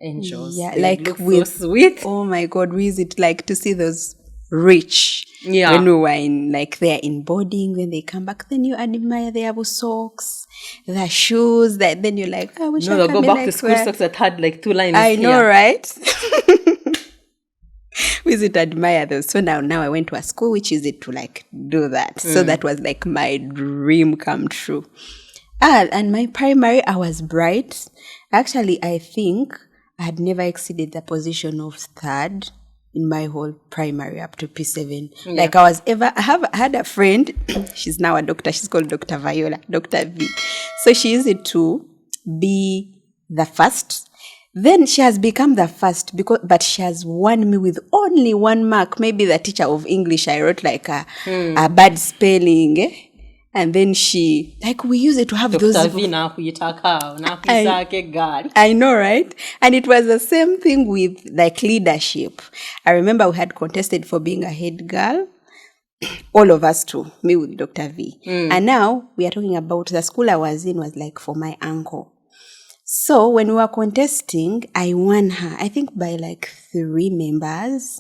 [SPEAKER 1] angels.
[SPEAKER 2] Yeah,
[SPEAKER 1] they
[SPEAKER 2] like
[SPEAKER 1] look
[SPEAKER 2] with
[SPEAKER 1] so sweet.
[SPEAKER 2] Oh my God, we used like to see those rich.
[SPEAKER 1] Yeah.
[SPEAKER 2] When we were in they're in boarding, when they come back, then you admire their socks, their shoes. That then you're like, I wish I
[SPEAKER 1] they'll
[SPEAKER 2] could
[SPEAKER 1] go
[SPEAKER 2] be
[SPEAKER 1] back
[SPEAKER 2] like
[SPEAKER 1] to school
[SPEAKER 2] that.
[SPEAKER 1] socks that had like 2 lines.
[SPEAKER 2] I know,
[SPEAKER 1] here.
[SPEAKER 2] right? We used to admire those. So now I went to a school which is it to like do that. So that was like my dream come true. And my primary, I was bright. Actually, I think I had never exceeded the position of 3rd in my whole primary up to P7. Yeah. Like I had a friend, she's now a doctor, she's called Dr. Viola, Dr. V. So she used to be the first. Then she has become the first but she has won me with only 1 mark. Maybe the teacher of English, I wrote like a bad spelling, And then she, like, we used it to have those. I know, right? And it was the same thing with like leadership. I remember we had contested for being a head girl. All of us too, me with Dr. V. And now we are talking about the school I was in was like for my uncle. So when we were contesting, I won her, I think by like 3 members.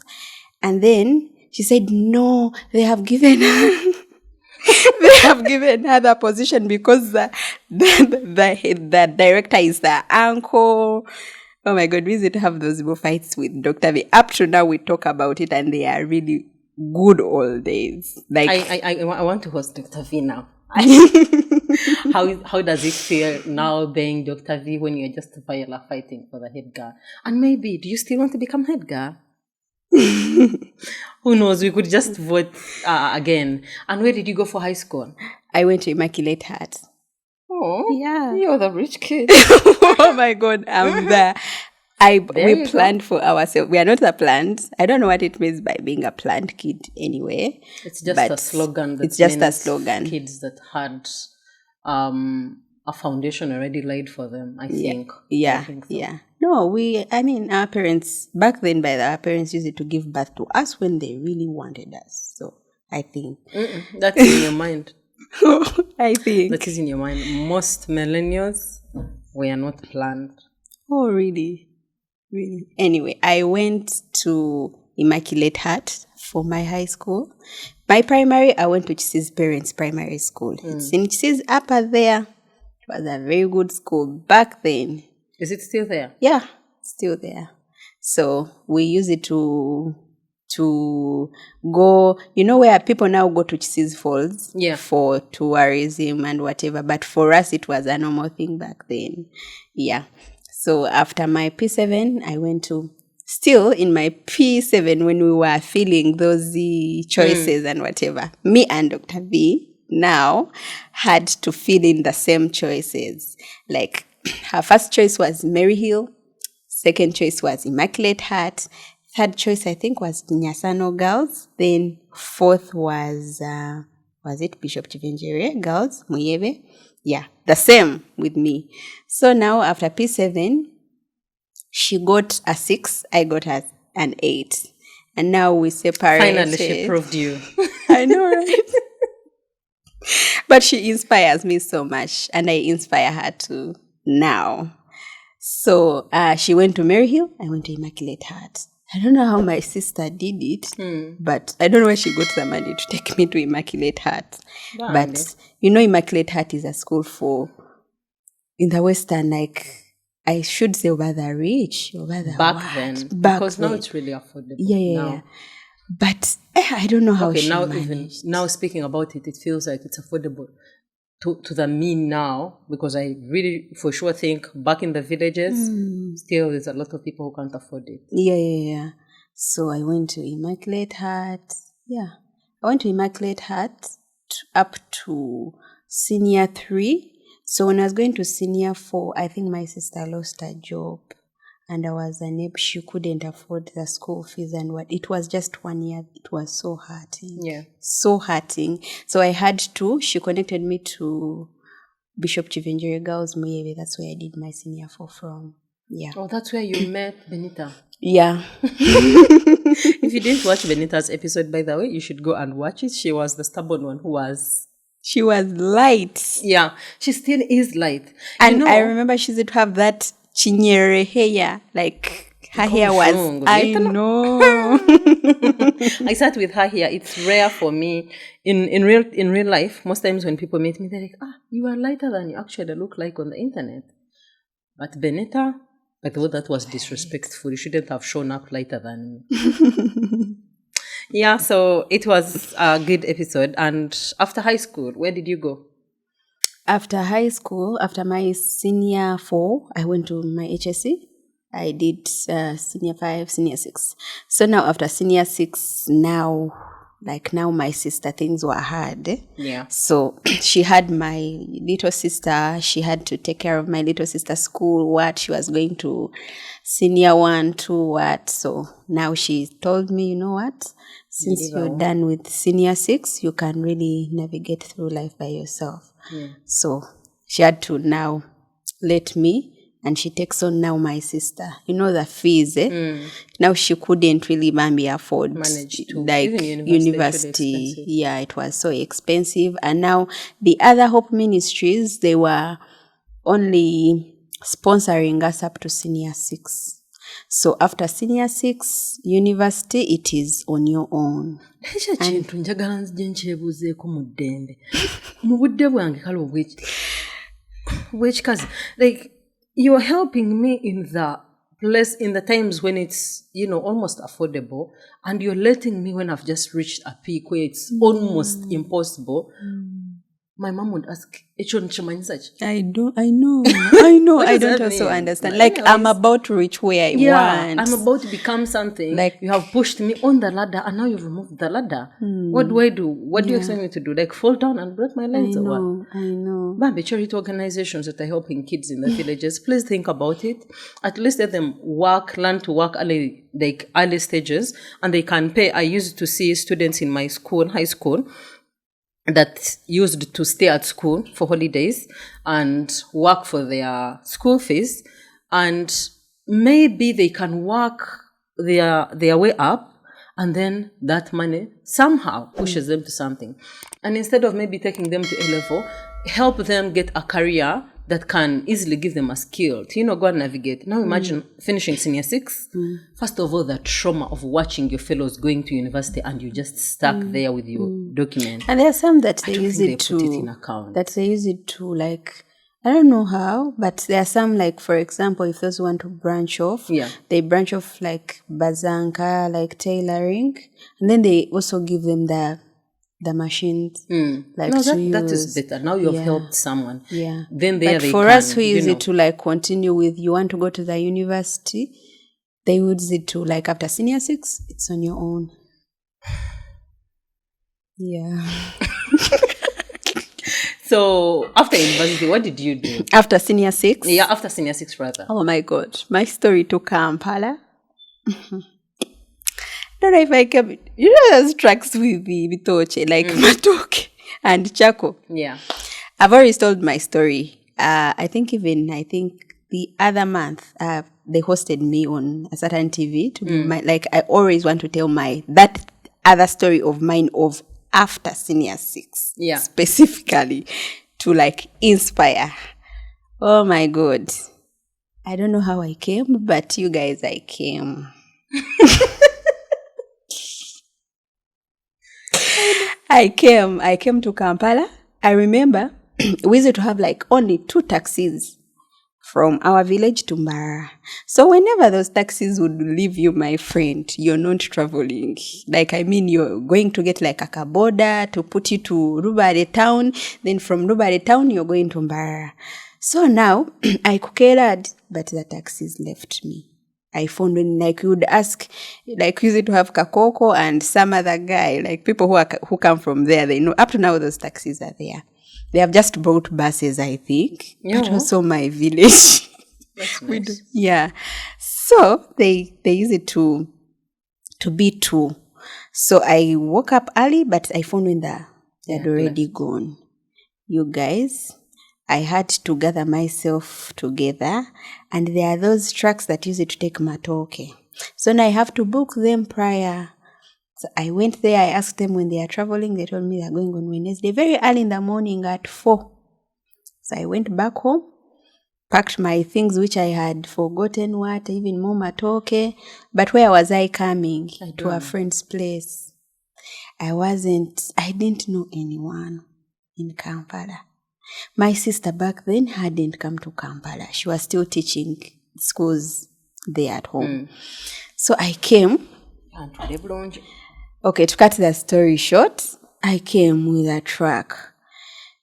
[SPEAKER 2] And then she said, no, they have given her, they have given her the position because the director is the uncle. Oh my God, we used to have those fights with Dr. V. Up to now we talk about it and they are really good old days. Like
[SPEAKER 1] I want to host Dr. V now. How does it feel now being Dr. V when you're just Viola fighting for the head girl? And maybe, do you still want to become head girl? Who knows? We could just vote again. And where did you go for high school?
[SPEAKER 2] I went to Immaculate Heart.
[SPEAKER 1] Oh,
[SPEAKER 2] yeah.
[SPEAKER 1] You're the rich kid.
[SPEAKER 2] Oh my God, I'm the We planned for ourselves. We are not a planned. I don't know what it means by being a planned kid anyway.
[SPEAKER 1] It's just a slogan.
[SPEAKER 2] It's just a slogan.
[SPEAKER 1] Kids that had a foundation already laid for them, I think.
[SPEAKER 2] Yeah,
[SPEAKER 1] I think so.
[SPEAKER 2] yeah. No, our parents, back then, our parents used it to give birth to us when they really wanted us. So I think.
[SPEAKER 1] That's in your mind.
[SPEAKER 2] I think.
[SPEAKER 1] That is in your mind. Most millennials were not planned.
[SPEAKER 2] Oh, really? Really? Anyway, I went to Immaculate Heart for my high school. My primary, I went to Chisi's parents' primary school. It's in Chisi's upper there. It was a very good school back then.
[SPEAKER 1] Is it still there?
[SPEAKER 2] Yeah, still there. So we use it to go, where people now go to Chisi's Falls for tourism and whatever. But for us, it was a normal thing back then. Yeah. So after my P7, I went to, still in my P7 when we were feeling those choices and whatever, me and Dr. V now had to fill in the same choices. Like her first choice was Maryhill, second choice was Immaculate Heart, third choice I think was Nyasano Girls, then fourth was it Bishop Chivenjere Girls, Muyebe? Yeah, the same with me. So now after P7, she got a 6, I got an 8. And now we separated.
[SPEAKER 1] Finally, she proved you.
[SPEAKER 2] I know, right? But she inspires me so much, and I inspire her too now. So she went to Maryhill, I went to Immaculate Heart. I don't know how my sister did it, but I don't know where she got the money to take me to Immaculate Heart.
[SPEAKER 1] Wow,
[SPEAKER 2] but, Immaculate Heart is a school for, in the Western, like, I should say over the rich, over the
[SPEAKER 1] back then. Because now it's really affordable.
[SPEAKER 2] Yeah. But I don't know how she managed.
[SPEAKER 1] Now speaking about it, it feels like it's affordable to the me now, because I really for sure think back in the villages, still there's a lot of people who can't afford it.
[SPEAKER 2] Yeah. So I went to Immaculate Heart. Yeah. I went to Immaculate Heart up to senior 3. So when I was going to senior 4, I think my sister lost her job. And I was unable, she couldn't afford the school fees and what. It was just 1 year. It was so hurting.
[SPEAKER 1] Yeah.
[SPEAKER 2] So hurting. So I had to, she connected me to Bishop Chivenjere Girls Muyebe. That's where I did my senior 4 from. Yeah.
[SPEAKER 1] Oh, that's where you met Benita.
[SPEAKER 2] Yeah.
[SPEAKER 1] If you didn't watch Benita's episode, by the way, you should go and watch it. She was the stubborn one who was...
[SPEAKER 2] She was light.
[SPEAKER 1] Yeah. She still is light.
[SPEAKER 2] And I remember she used to have that chinyere hair, like her hair was, I know.
[SPEAKER 1] I sat with her hair. It's rare for me in real life. Most times when people meet me, they're like, you are lighter than you actually look like on the internet. But Benita, I thought that was disrespectful. You shouldn't have shown up lighter than me. Yeah, so it was a good episode. And after high school, where did you go?
[SPEAKER 2] After high school, after my senior 4, I went to my HSC. I did senior 5, senior 6. So now after senior 6, now my sister, things were hard.
[SPEAKER 1] Yeah.
[SPEAKER 2] So she had my little sister. She had to take care of my little sister's school, what she was going to senior 1, 2, what. So now she told me, you know what? Since you're done with senior 6, you can really navigate through life by yourself.
[SPEAKER 1] Yeah.
[SPEAKER 2] So she had to now let me, and she takes on now my sister. The fees, Now she couldn't really afford
[SPEAKER 1] manage to
[SPEAKER 2] like university.
[SPEAKER 1] Really,
[SPEAKER 2] yeah, it was so expensive. And now the other Hope Ministries, they were only sponsoring us up to senior 6. So after senior 6, university, it is on your own.
[SPEAKER 1] Like, you're helping me in the times when it's, almost affordable, and you're letting me when I've just reached a peak where it's almost impossible. my mom would ask,
[SPEAKER 2] I know. I
[SPEAKER 1] does
[SPEAKER 2] don't
[SPEAKER 1] that
[SPEAKER 2] also
[SPEAKER 1] mean?
[SPEAKER 2] understand.
[SPEAKER 1] But
[SPEAKER 2] Like, I'm
[SPEAKER 1] anyways,
[SPEAKER 2] about to reach where I
[SPEAKER 1] yeah,
[SPEAKER 2] want.
[SPEAKER 1] I'm about to become something.
[SPEAKER 2] Like-
[SPEAKER 1] you have pushed me on the ladder and now you've removed the ladder. What do I do? What do you expect me to do? Like fall down and break my legs or what?
[SPEAKER 2] I know.
[SPEAKER 1] Bambi, charity organizations that are helping kids in the villages, please think about it. At least let them learn to work early stages, and they can pay. I used to see students in my school, high school, that used to stay at school for holidays and work for their school fees, and maybe they can work their way up, and then that money somehow pushes them to something. And instead of maybe taking them to A level, help them get a career that can easily give them a skill to, go and navigate. Now imagine finishing senior 6. First of all, the trauma of watching your fellows going to university and you just stuck there with your document.
[SPEAKER 2] And there are some that they
[SPEAKER 1] don't
[SPEAKER 2] use
[SPEAKER 1] think
[SPEAKER 2] it
[SPEAKER 1] they put it in
[SPEAKER 2] to,
[SPEAKER 1] account.
[SPEAKER 2] that they use it to, like, I don't know how, but there are some, like, for example, if those want to branch off, they branch off like bazanka, like tailoring, and then they also give them the machines, like
[SPEAKER 1] No,
[SPEAKER 2] to
[SPEAKER 1] that
[SPEAKER 2] use.
[SPEAKER 1] is better. Now you've helped someone.
[SPEAKER 2] Yeah.
[SPEAKER 1] Then there
[SPEAKER 2] But
[SPEAKER 1] they
[SPEAKER 2] for
[SPEAKER 1] can,
[SPEAKER 2] us who use it to, like, continue with, you want to go to the university, they use it to, like, after senior 6, it's on your own. Yeah.
[SPEAKER 1] So after university, what did you do?
[SPEAKER 2] After senior 6?
[SPEAKER 1] Yeah, after senior 6 rather.
[SPEAKER 2] Oh my God. My story to Kampala. Don't know if I can. Those tracks with the Bitoche, like Matoke and Chako.
[SPEAKER 1] Yeah.
[SPEAKER 2] I've already told my story. I think the other month, they hosted me on a certain TV to give I always want to tell that other story of mine of after senior 6.
[SPEAKER 1] Yeah.
[SPEAKER 2] Specifically to, like, inspire. Oh my God. I don't know how I came, but you guys, I came. I came to Kampala. I remember we used to have, like, only 2 taxis from our village to Mbarara. So whenever those taxis would leave you, my friend, you're not traveling. Like, I mean, you're going to get, like, a kaboda to put you to Rubare town. Then from Rubare town, you're going to Mbarara. So now, I kukerad, but the taxis left me. I found when, like, you would ask, like, used to have Kakoko and some other guy, like, people who come from there, they know, up to now, those taxis are there. They have just brought buses, I think, but also my village.
[SPEAKER 1] That's nice.
[SPEAKER 2] Yeah. So they use it to be 2. So I woke up early, but I found when they had already gone. You guys, I had to gather myself together, and there are those trucks that use it to take matoke. So now I have to book them prior. So I went there, I asked them when they are traveling, they told me they're going on Wednesday, very early in the morning at 4. So I went back home, packed my things which I had forgotten, even more matoke. But where was I coming? To a friend's place. I didn't know anyone in Kampala. My sister back then hadn't come to Kampala. She was still teaching schools there at home. So I came. Okay, to cut the story short, I came with a truck.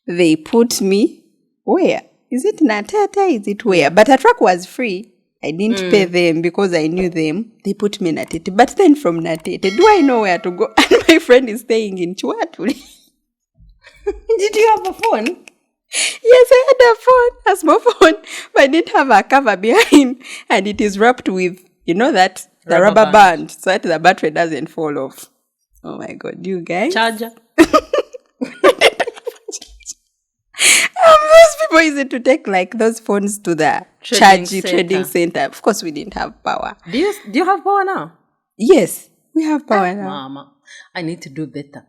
[SPEAKER 2] They put me where? Is it Natata? Is it where? But the truck was free. I didn't pay them because I knew them. They put me in Natete. But then from Natete, do I know where to go? And my friend is staying in Chwatuli.
[SPEAKER 1] Did you have a phone?
[SPEAKER 2] Yes, I had a phone, a small phone, but I didn't have a cover behind. And it is wrapped with, the rubber band, so that the battery doesn't fall off. Oh my God, you guys.
[SPEAKER 1] Charger.
[SPEAKER 2] Those people used to take, like, those phones to the trading center. Of course, we didn't have power.
[SPEAKER 1] Do you have power now?
[SPEAKER 2] Yes, we have power now.
[SPEAKER 1] Mama, I need to do better.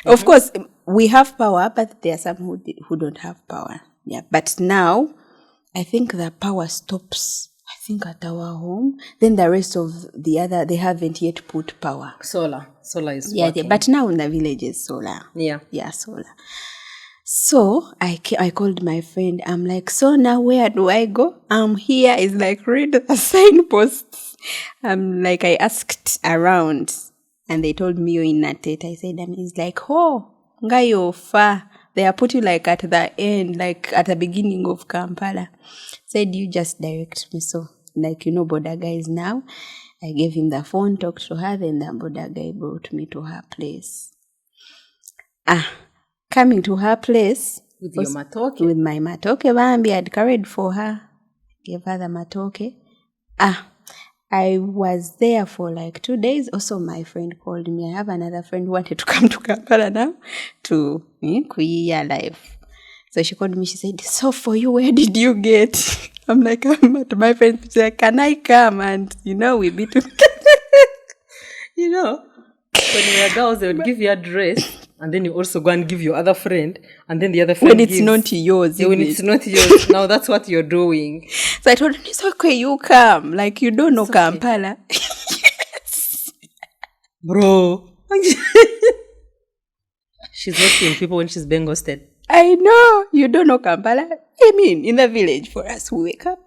[SPEAKER 2] Of course, we have power, but there are some who don't have power. Yeah, but now, I think the power stops, at our home. Then the rest of the other, they haven't yet put power.
[SPEAKER 1] Solar is working.
[SPEAKER 2] Yeah, but now in the village is solar. Yeah, solar. So I called my friend. I'm like, so now where do I go? I'm here. It's like, read the signposts. I'm like, I asked around. And they told me you're in Natet. I said, he's like, oh, ngayo far. They are put you like at the end, like at the beginning of Kampala. Said, you just direct me. So, like, border guys now. I gave him the phone, talked to her, then the border guy brought me to her place. Coming to her place.
[SPEAKER 1] With your matoke?
[SPEAKER 2] With my matoke, Bambi had carried for her. Gave her the matoke. I was there for like 2 days. Also, my friend called me. I have another friend who wanted to come to Kampala now to Kuya life. So she called me. She said, so for you, where did you get? I'm like, I'm at my friend. She's like, can I come? And, we be together.
[SPEAKER 1] When you were girls, they would give you a dress. And then you also go and give your other friend. And then the other friend
[SPEAKER 2] when it's not yours.
[SPEAKER 1] Yeah, when it's not yours. Now that's what you're doing.
[SPEAKER 2] So I told him, it's okay, you come. Like, you don't know it's Kampala. Okay.
[SPEAKER 1] Yes. Bro. She's not seeing people when she's being ghosted.
[SPEAKER 2] I know. You don't know Kampala. I mean, in the village, for us, we wake up.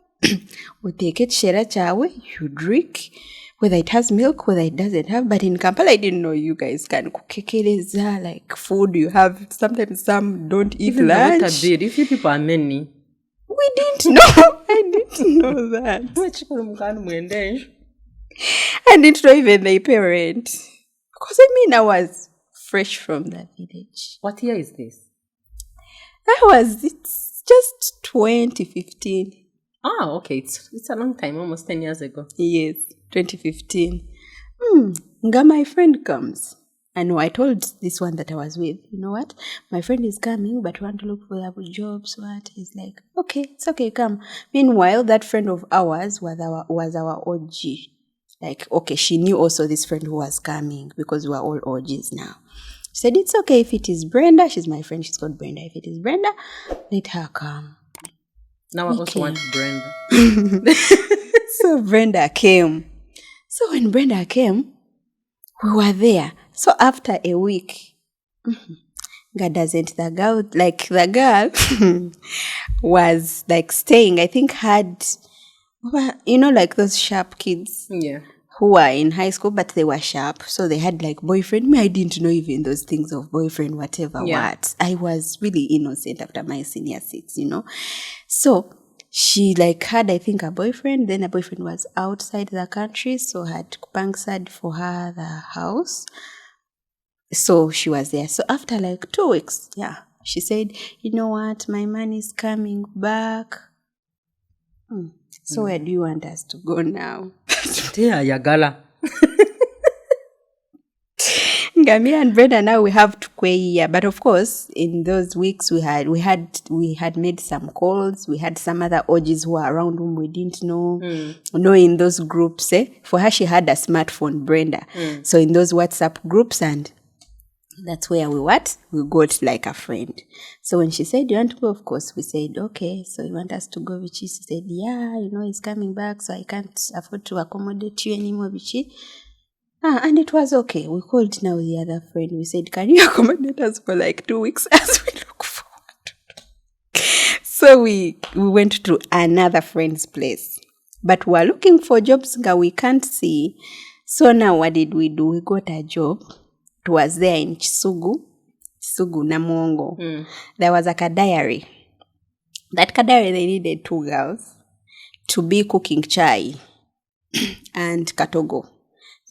[SPEAKER 2] We take it, share chawe, you drink. Whether it has milk, whether it doesn't have. But in Kampala, I didn't know you guys can cook kekeleza, like food you have. Sometimes some don't eat
[SPEAKER 1] even
[SPEAKER 2] lunch.
[SPEAKER 1] If you people are many.
[SPEAKER 2] We didn't know. I didn't know that. I didn't know even they pay rent. Because I was fresh from the village.
[SPEAKER 1] What year is this?
[SPEAKER 2] It's just 2015.
[SPEAKER 1] Okay. It's a long time, almost 10 years ago.
[SPEAKER 2] Yes. 2015. My friend comes. And I told this one that I was with, you know what? My friend is coming, but we want to look for jobs. What? He's like, okay, it's okay, come. Meanwhile, that friend of ours was our OG. Like, okay, she knew also this friend who was coming because we are all OGs now. She said, it's okay if it is Brenda. She's my friend. She's called Brenda. If it is Brenda, let her come.
[SPEAKER 1] Now I also want Brenda.
[SPEAKER 2] So Brenda came. So when Brenda came, we were there. So after a week, the girl was like staying, I think had, like those sharp kids.
[SPEAKER 1] Yeah.
[SPEAKER 2] Who were in high school, but they were sharp. So they had like boyfriend. I didn't know even those things of boyfriend, whatever, what. I was really innocent after my senior 6, So she had, I think, a boyfriend. Then a boyfriend was outside the country, so had pangsad for her the house. So she was there. So after 2 weeks, she said, you know what, my man is coming back. So where do you want us to go now?
[SPEAKER 1] Yeah, Yagala.
[SPEAKER 2] Me and Brenda now we have to Kweya, but of course in those weeks we had made some calls. We had some other OGs who were around whom we didn't know. Know in those groups. For her she had a smartphone, Brenda. So in those WhatsApp groups, and that's where we got like a friend. So when she said, you want to go? Of course, we said, okay. So you want us to go, Vichy? She said, yeah, he's coming back, so I can't afford to accommodate you anymore, Vichy. And it was okay. We called now the other friend. We said, can you accommodate us for 2 weeks as we look forward? So we went to another friend's place. But we're looking for jobs that we can't see. So now what did we do? We got a job. It was there in Chisugu Namuongo. There was a diary. That diary, they needed 2 girls to be cooking chai and katogo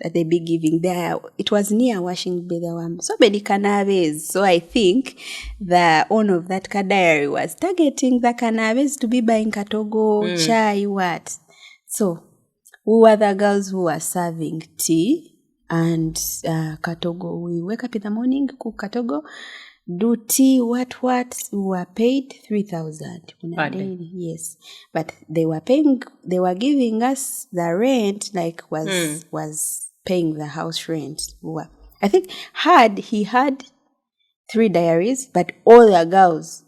[SPEAKER 2] that they be giving there. It was near Washing Bay. There were so many cannabis. So I think the owner of that diary was targeting the cannabis to be buying katogo, chai, what. So we were the girls who were serving tea and katogo. We wake up in the morning, cook katogo, do tea, what. We were paid 3,000 on a day. Yes. But they were giving us the rent, was paying the house rent. I think he had 3 diaries, but all the girls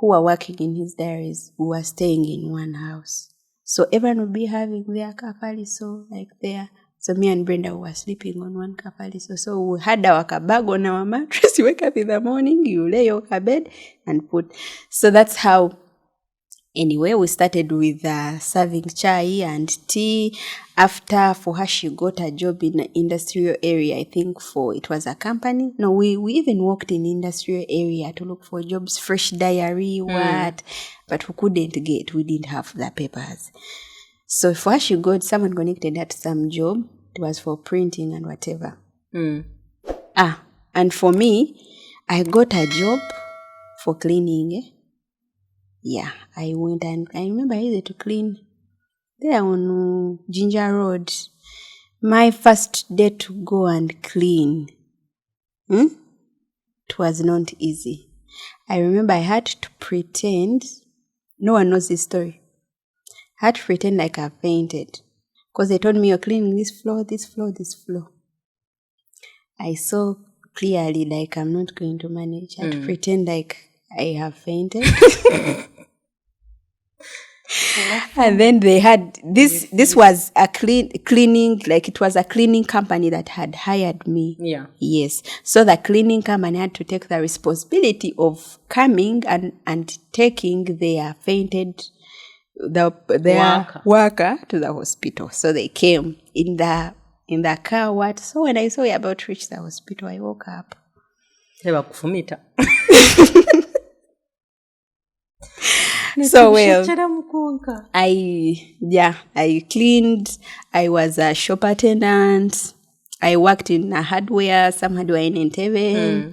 [SPEAKER 2] who were working in his diaries were staying in one house. So everyone would be having their kapaliso there. So me and Brenda were sleeping on one kapaliso. So we had our bag on our mattress. You wake up in the morning, you lay your bed and put. So that's how Anyway, we started with serving chai and tea. After, for her, she got a job in the industrial area. I think it was a company. No, we even worked in industrial area to look for jobs, fresh diary, what, but we didn't have the papers. So for her, she got someone connected at some job. It was for printing and whatever. And for me, I got a job for cleaning. Yeah, I went and I remember I used to clean there on Ginger Road. My first day to go and clean. It was not easy. I remember I had to pretend. No one knows this story. I had to pretend like I fainted. Because they told me you're cleaning this floor, this floor, this floor. I saw clearly like I'm not going to manage. I had to pretend like I have fainted. And then they had this was a cleaning, like it was a cleaning company that had hired me.
[SPEAKER 1] Yeah.
[SPEAKER 2] Yes. So the cleaning company had to take the responsibility of coming and taking their fainted worker to the hospital. So they came in the car. What? So when I saw we were about to reach the hospital, I woke up. So well, I cleaned. I was a shop attendant. I worked in some hardware in Entebbe.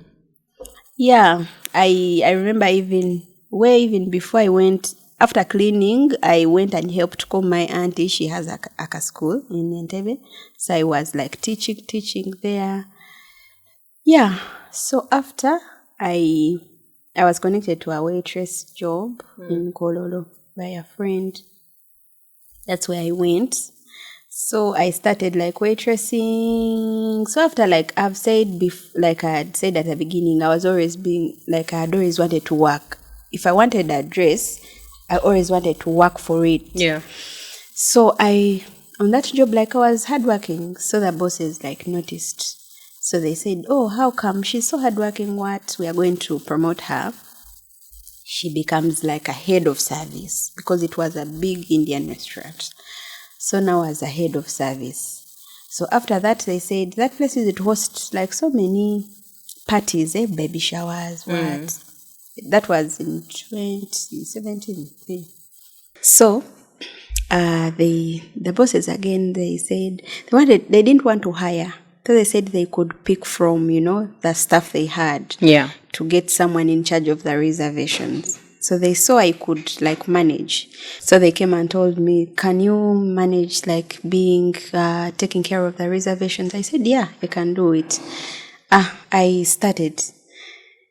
[SPEAKER 2] Yeah, I remember even before I went, after cleaning, I went and helped call my auntie. She has a school in Entebbe. So I was like teaching there. Yeah, so after I was connected to a waitress job in Kololo by a friend. That's where I went. So I started like waitressing. So after like I've said like I had said at the beginning, I had always wanted to work. If I wanted a dress, I always wanted to work for it.
[SPEAKER 1] Yeah.
[SPEAKER 2] So on that job, like I was hardworking. So the bosses like noticed. So they said, oh, how come she's so hardworking? What? We are going to promote her. She becomes like a head of service because it was a big Indian restaurant. So now as a head of service. So after that, they said that place used to host like so many parties, baby showers, what? That was in 2017. So the bosses again, they said they didn't want to hire. So they said they could pick from, the staff they had to get someone in charge of the reservations. So they saw I could like manage. So they came and told me, can you manage like being, taking care of the reservations? I said, yeah, I can do it. I started.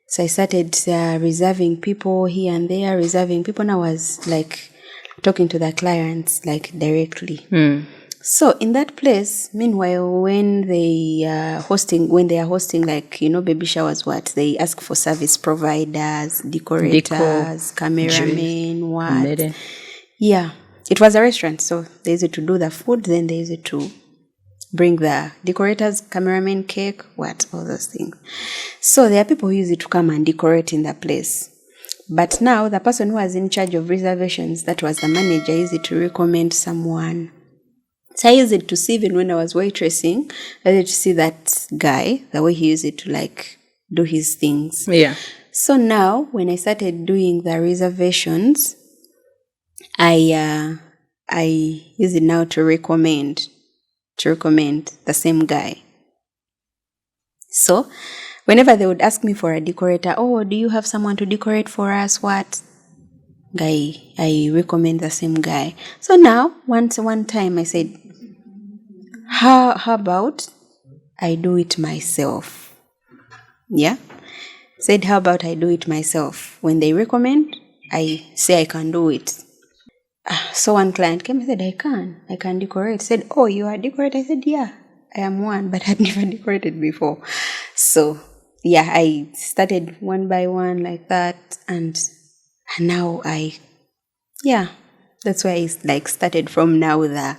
[SPEAKER 2] So I started reserving people here and there, reserving people. And I was like talking to the clients like directly. So in that place, meanwhile, when they are hosting like, baby showers, they ask for service providers, decorators, cameramen, what? Yeah, it was a restaurant. So they used to do the food, then they used to bring the decorators, cameramen, cake, all those things. So there are people who used to come and decorate in the place. But now the person who was in charge of reservations, that was the manager, used to recommend someone. So I used it to see, even when I was waitressing, I used to see that guy, the way he used it to like do his things.
[SPEAKER 1] Yeah.
[SPEAKER 2] So now when I started doing the reservations, I use it now to recommend the same guy. So whenever they would ask me for a decorator, oh, do you have someone to decorate for us? What? Guy, I recommend the same guy. So now, one time I said, how about I do it myself? Yeah. Said, how about I do it myself? When they recommend, I say I can do it. So one client came and said, I can decorate. Said, oh, you are a decorator? I said, yeah, I am one, but I'd never decorated before. So yeah, I started one by one like that, and now that's why I like started from now the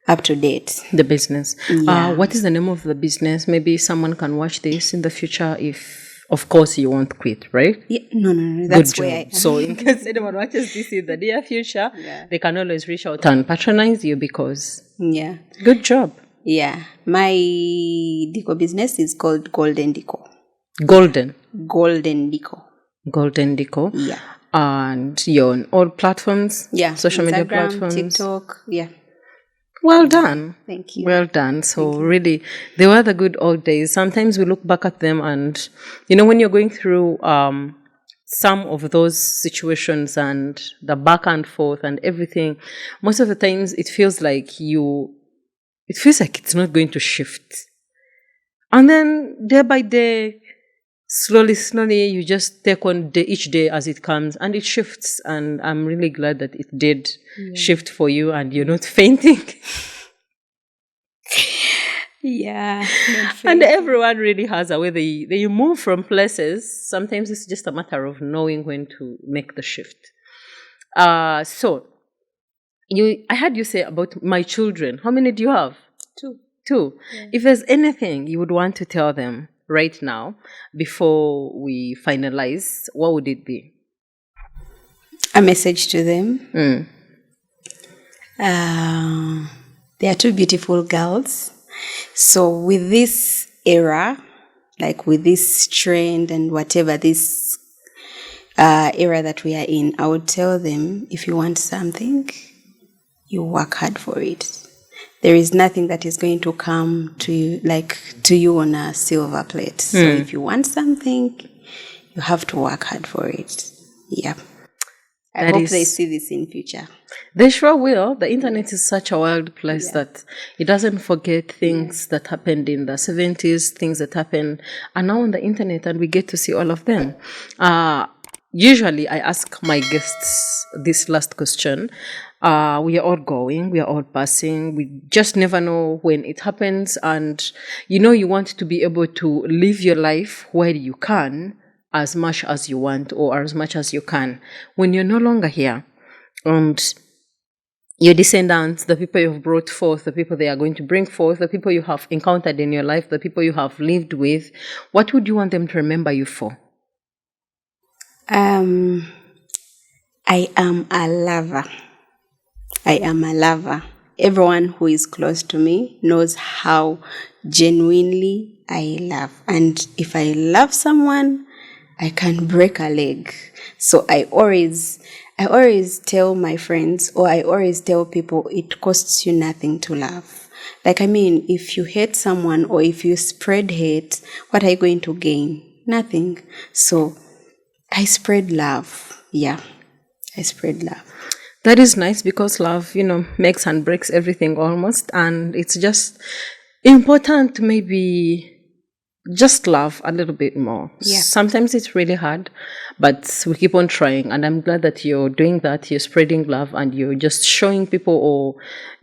[SPEAKER 2] up to date.
[SPEAKER 1] The business.
[SPEAKER 2] Yeah.
[SPEAKER 1] What is the name of the business? Maybe someone can watch this in the future if of course you won't quit, right?
[SPEAKER 2] Yeah, no. That's
[SPEAKER 1] Good
[SPEAKER 2] where
[SPEAKER 1] job. So in case anyone watches this in the near future, they can always reach out and patronize you because
[SPEAKER 2] yeah.
[SPEAKER 1] good job.
[SPEAKER 2] Yeah. My deco business is called Golden Deco.
[SPEAKER 1] Golden
[SPEAKER 2] Deco.
[SPEAKER 1] Yeah. And you're on all platforms?
[SPEAKER 2] Yeah.
[SPEAKER 1] Social media
[SPEAKER 2] Instagram,
[SPEAKER 1] platforms?
[SPEAKER 2] TikTok. Yeah.
[SPEAKER 1] Well done.
[SPEAKER 2] Thank you.
[SPEAKER 1] Well done. So really, they were the good old days. Sometimes we look back at them and, when you're going through some of those situations and the back and forth and everything, most of the times it feels like it's not going to shift. And then day by day, slowly, you just take on each day as it comes and it shifts. And I'm really glad that it did shift for you and you're not fainting.
[SPEAKER 2] Yeah.
[SPEAKER 1] And everyone really has a way they move from places. Sometimes it's just a matter of knowing when to make the shift. So, I heard you say about my children. How many do you have? Two. Yeah. If there's anything you would want to tell them right now before we finalize, what would it be?
[SPEAKER 2] A message to them. They are two beautiful girls. So with this era, like with this trend and whatever this era that we are in, I would tell them, if you want something, you work hard for it. There is nothing that is going to come to you on a silver plate. So if you want something, you have to work hard for it. Yeah. I hope they see this in future.
[SPEAKER 1] They sure will. The internet is such a wild place that it doesn't forget things that happened in the 70s, things that happened are now on the internet, and we get to see all of them. Usually, I ask my guests this last question. We are all going, we are all passing. We just never know when it happens. And, you want to be able to live your life where you can, as much as you want or as much as you can. When you're no longer here and your descendants, the people you've brought forth, the people they are going to bring forth, the people you have encountered in your life, the people you have lived with, what would you want them to remember you for?
[SPEAKER 2] I am a lover. Everyone who is close to me knows how genuinely I love. And if I love someone, I can break a leg. So I always tell my friends, or I always tell people, it costs you nothing to love. If you hate someone or if you spread hate, what are you going to gain? Nothing. So I spread love. Yeah, I spread love.
[SPEAKER 1] That is nice because love, makes and breaks everything almost. And it's just important to maybe just love a little bit more.
[SPEAKER 2] Yeah.
[SPEAKER 1] Sometimes it's really hard, but we keep on trying. And I'm glad that you're doing that. You're spreading love and you're just showing people or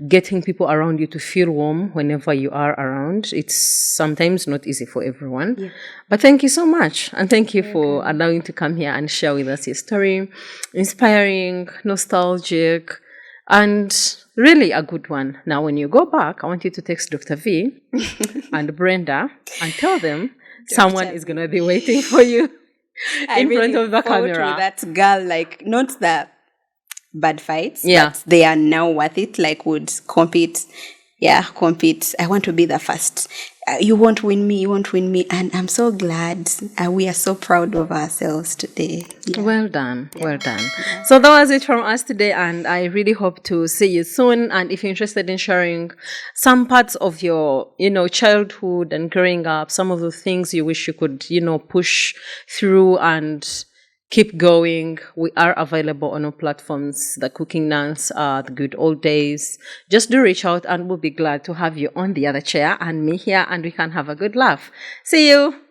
[SPEAKER 1] getting people around you to feel warm whenever you are around. It's sometimes not easy for everyone. Yeah. But thank you so much. And thank you for allowing to come here and share with us your story. Inspiring, nostalgic, and really a good one. Now, when you go back, I want you to text Dr. V and Brenda and tell them someone is going to be waiting for you in front of the camera.
[SPEAKER 2] That girl, not the bad fights, but they are now worth it, would compete. Yeah, compete. I want to be the first. You won't win me. And I'm so glad. We are so proud of ourselves today. Yeah.
[SPEAKER 1] Well done. Yeah. So that was it from us today. And I really hope to see you soon. And if you're interested in sharing some parts of your, childhood and growing up, some of the things you wish you could, push through and keep going. We are available on our platforms, the Cooking Nuns, the Good Old Days. Just do reach out and we'll be glad to have you on the other chair and me here and we can have a good laugh. See you.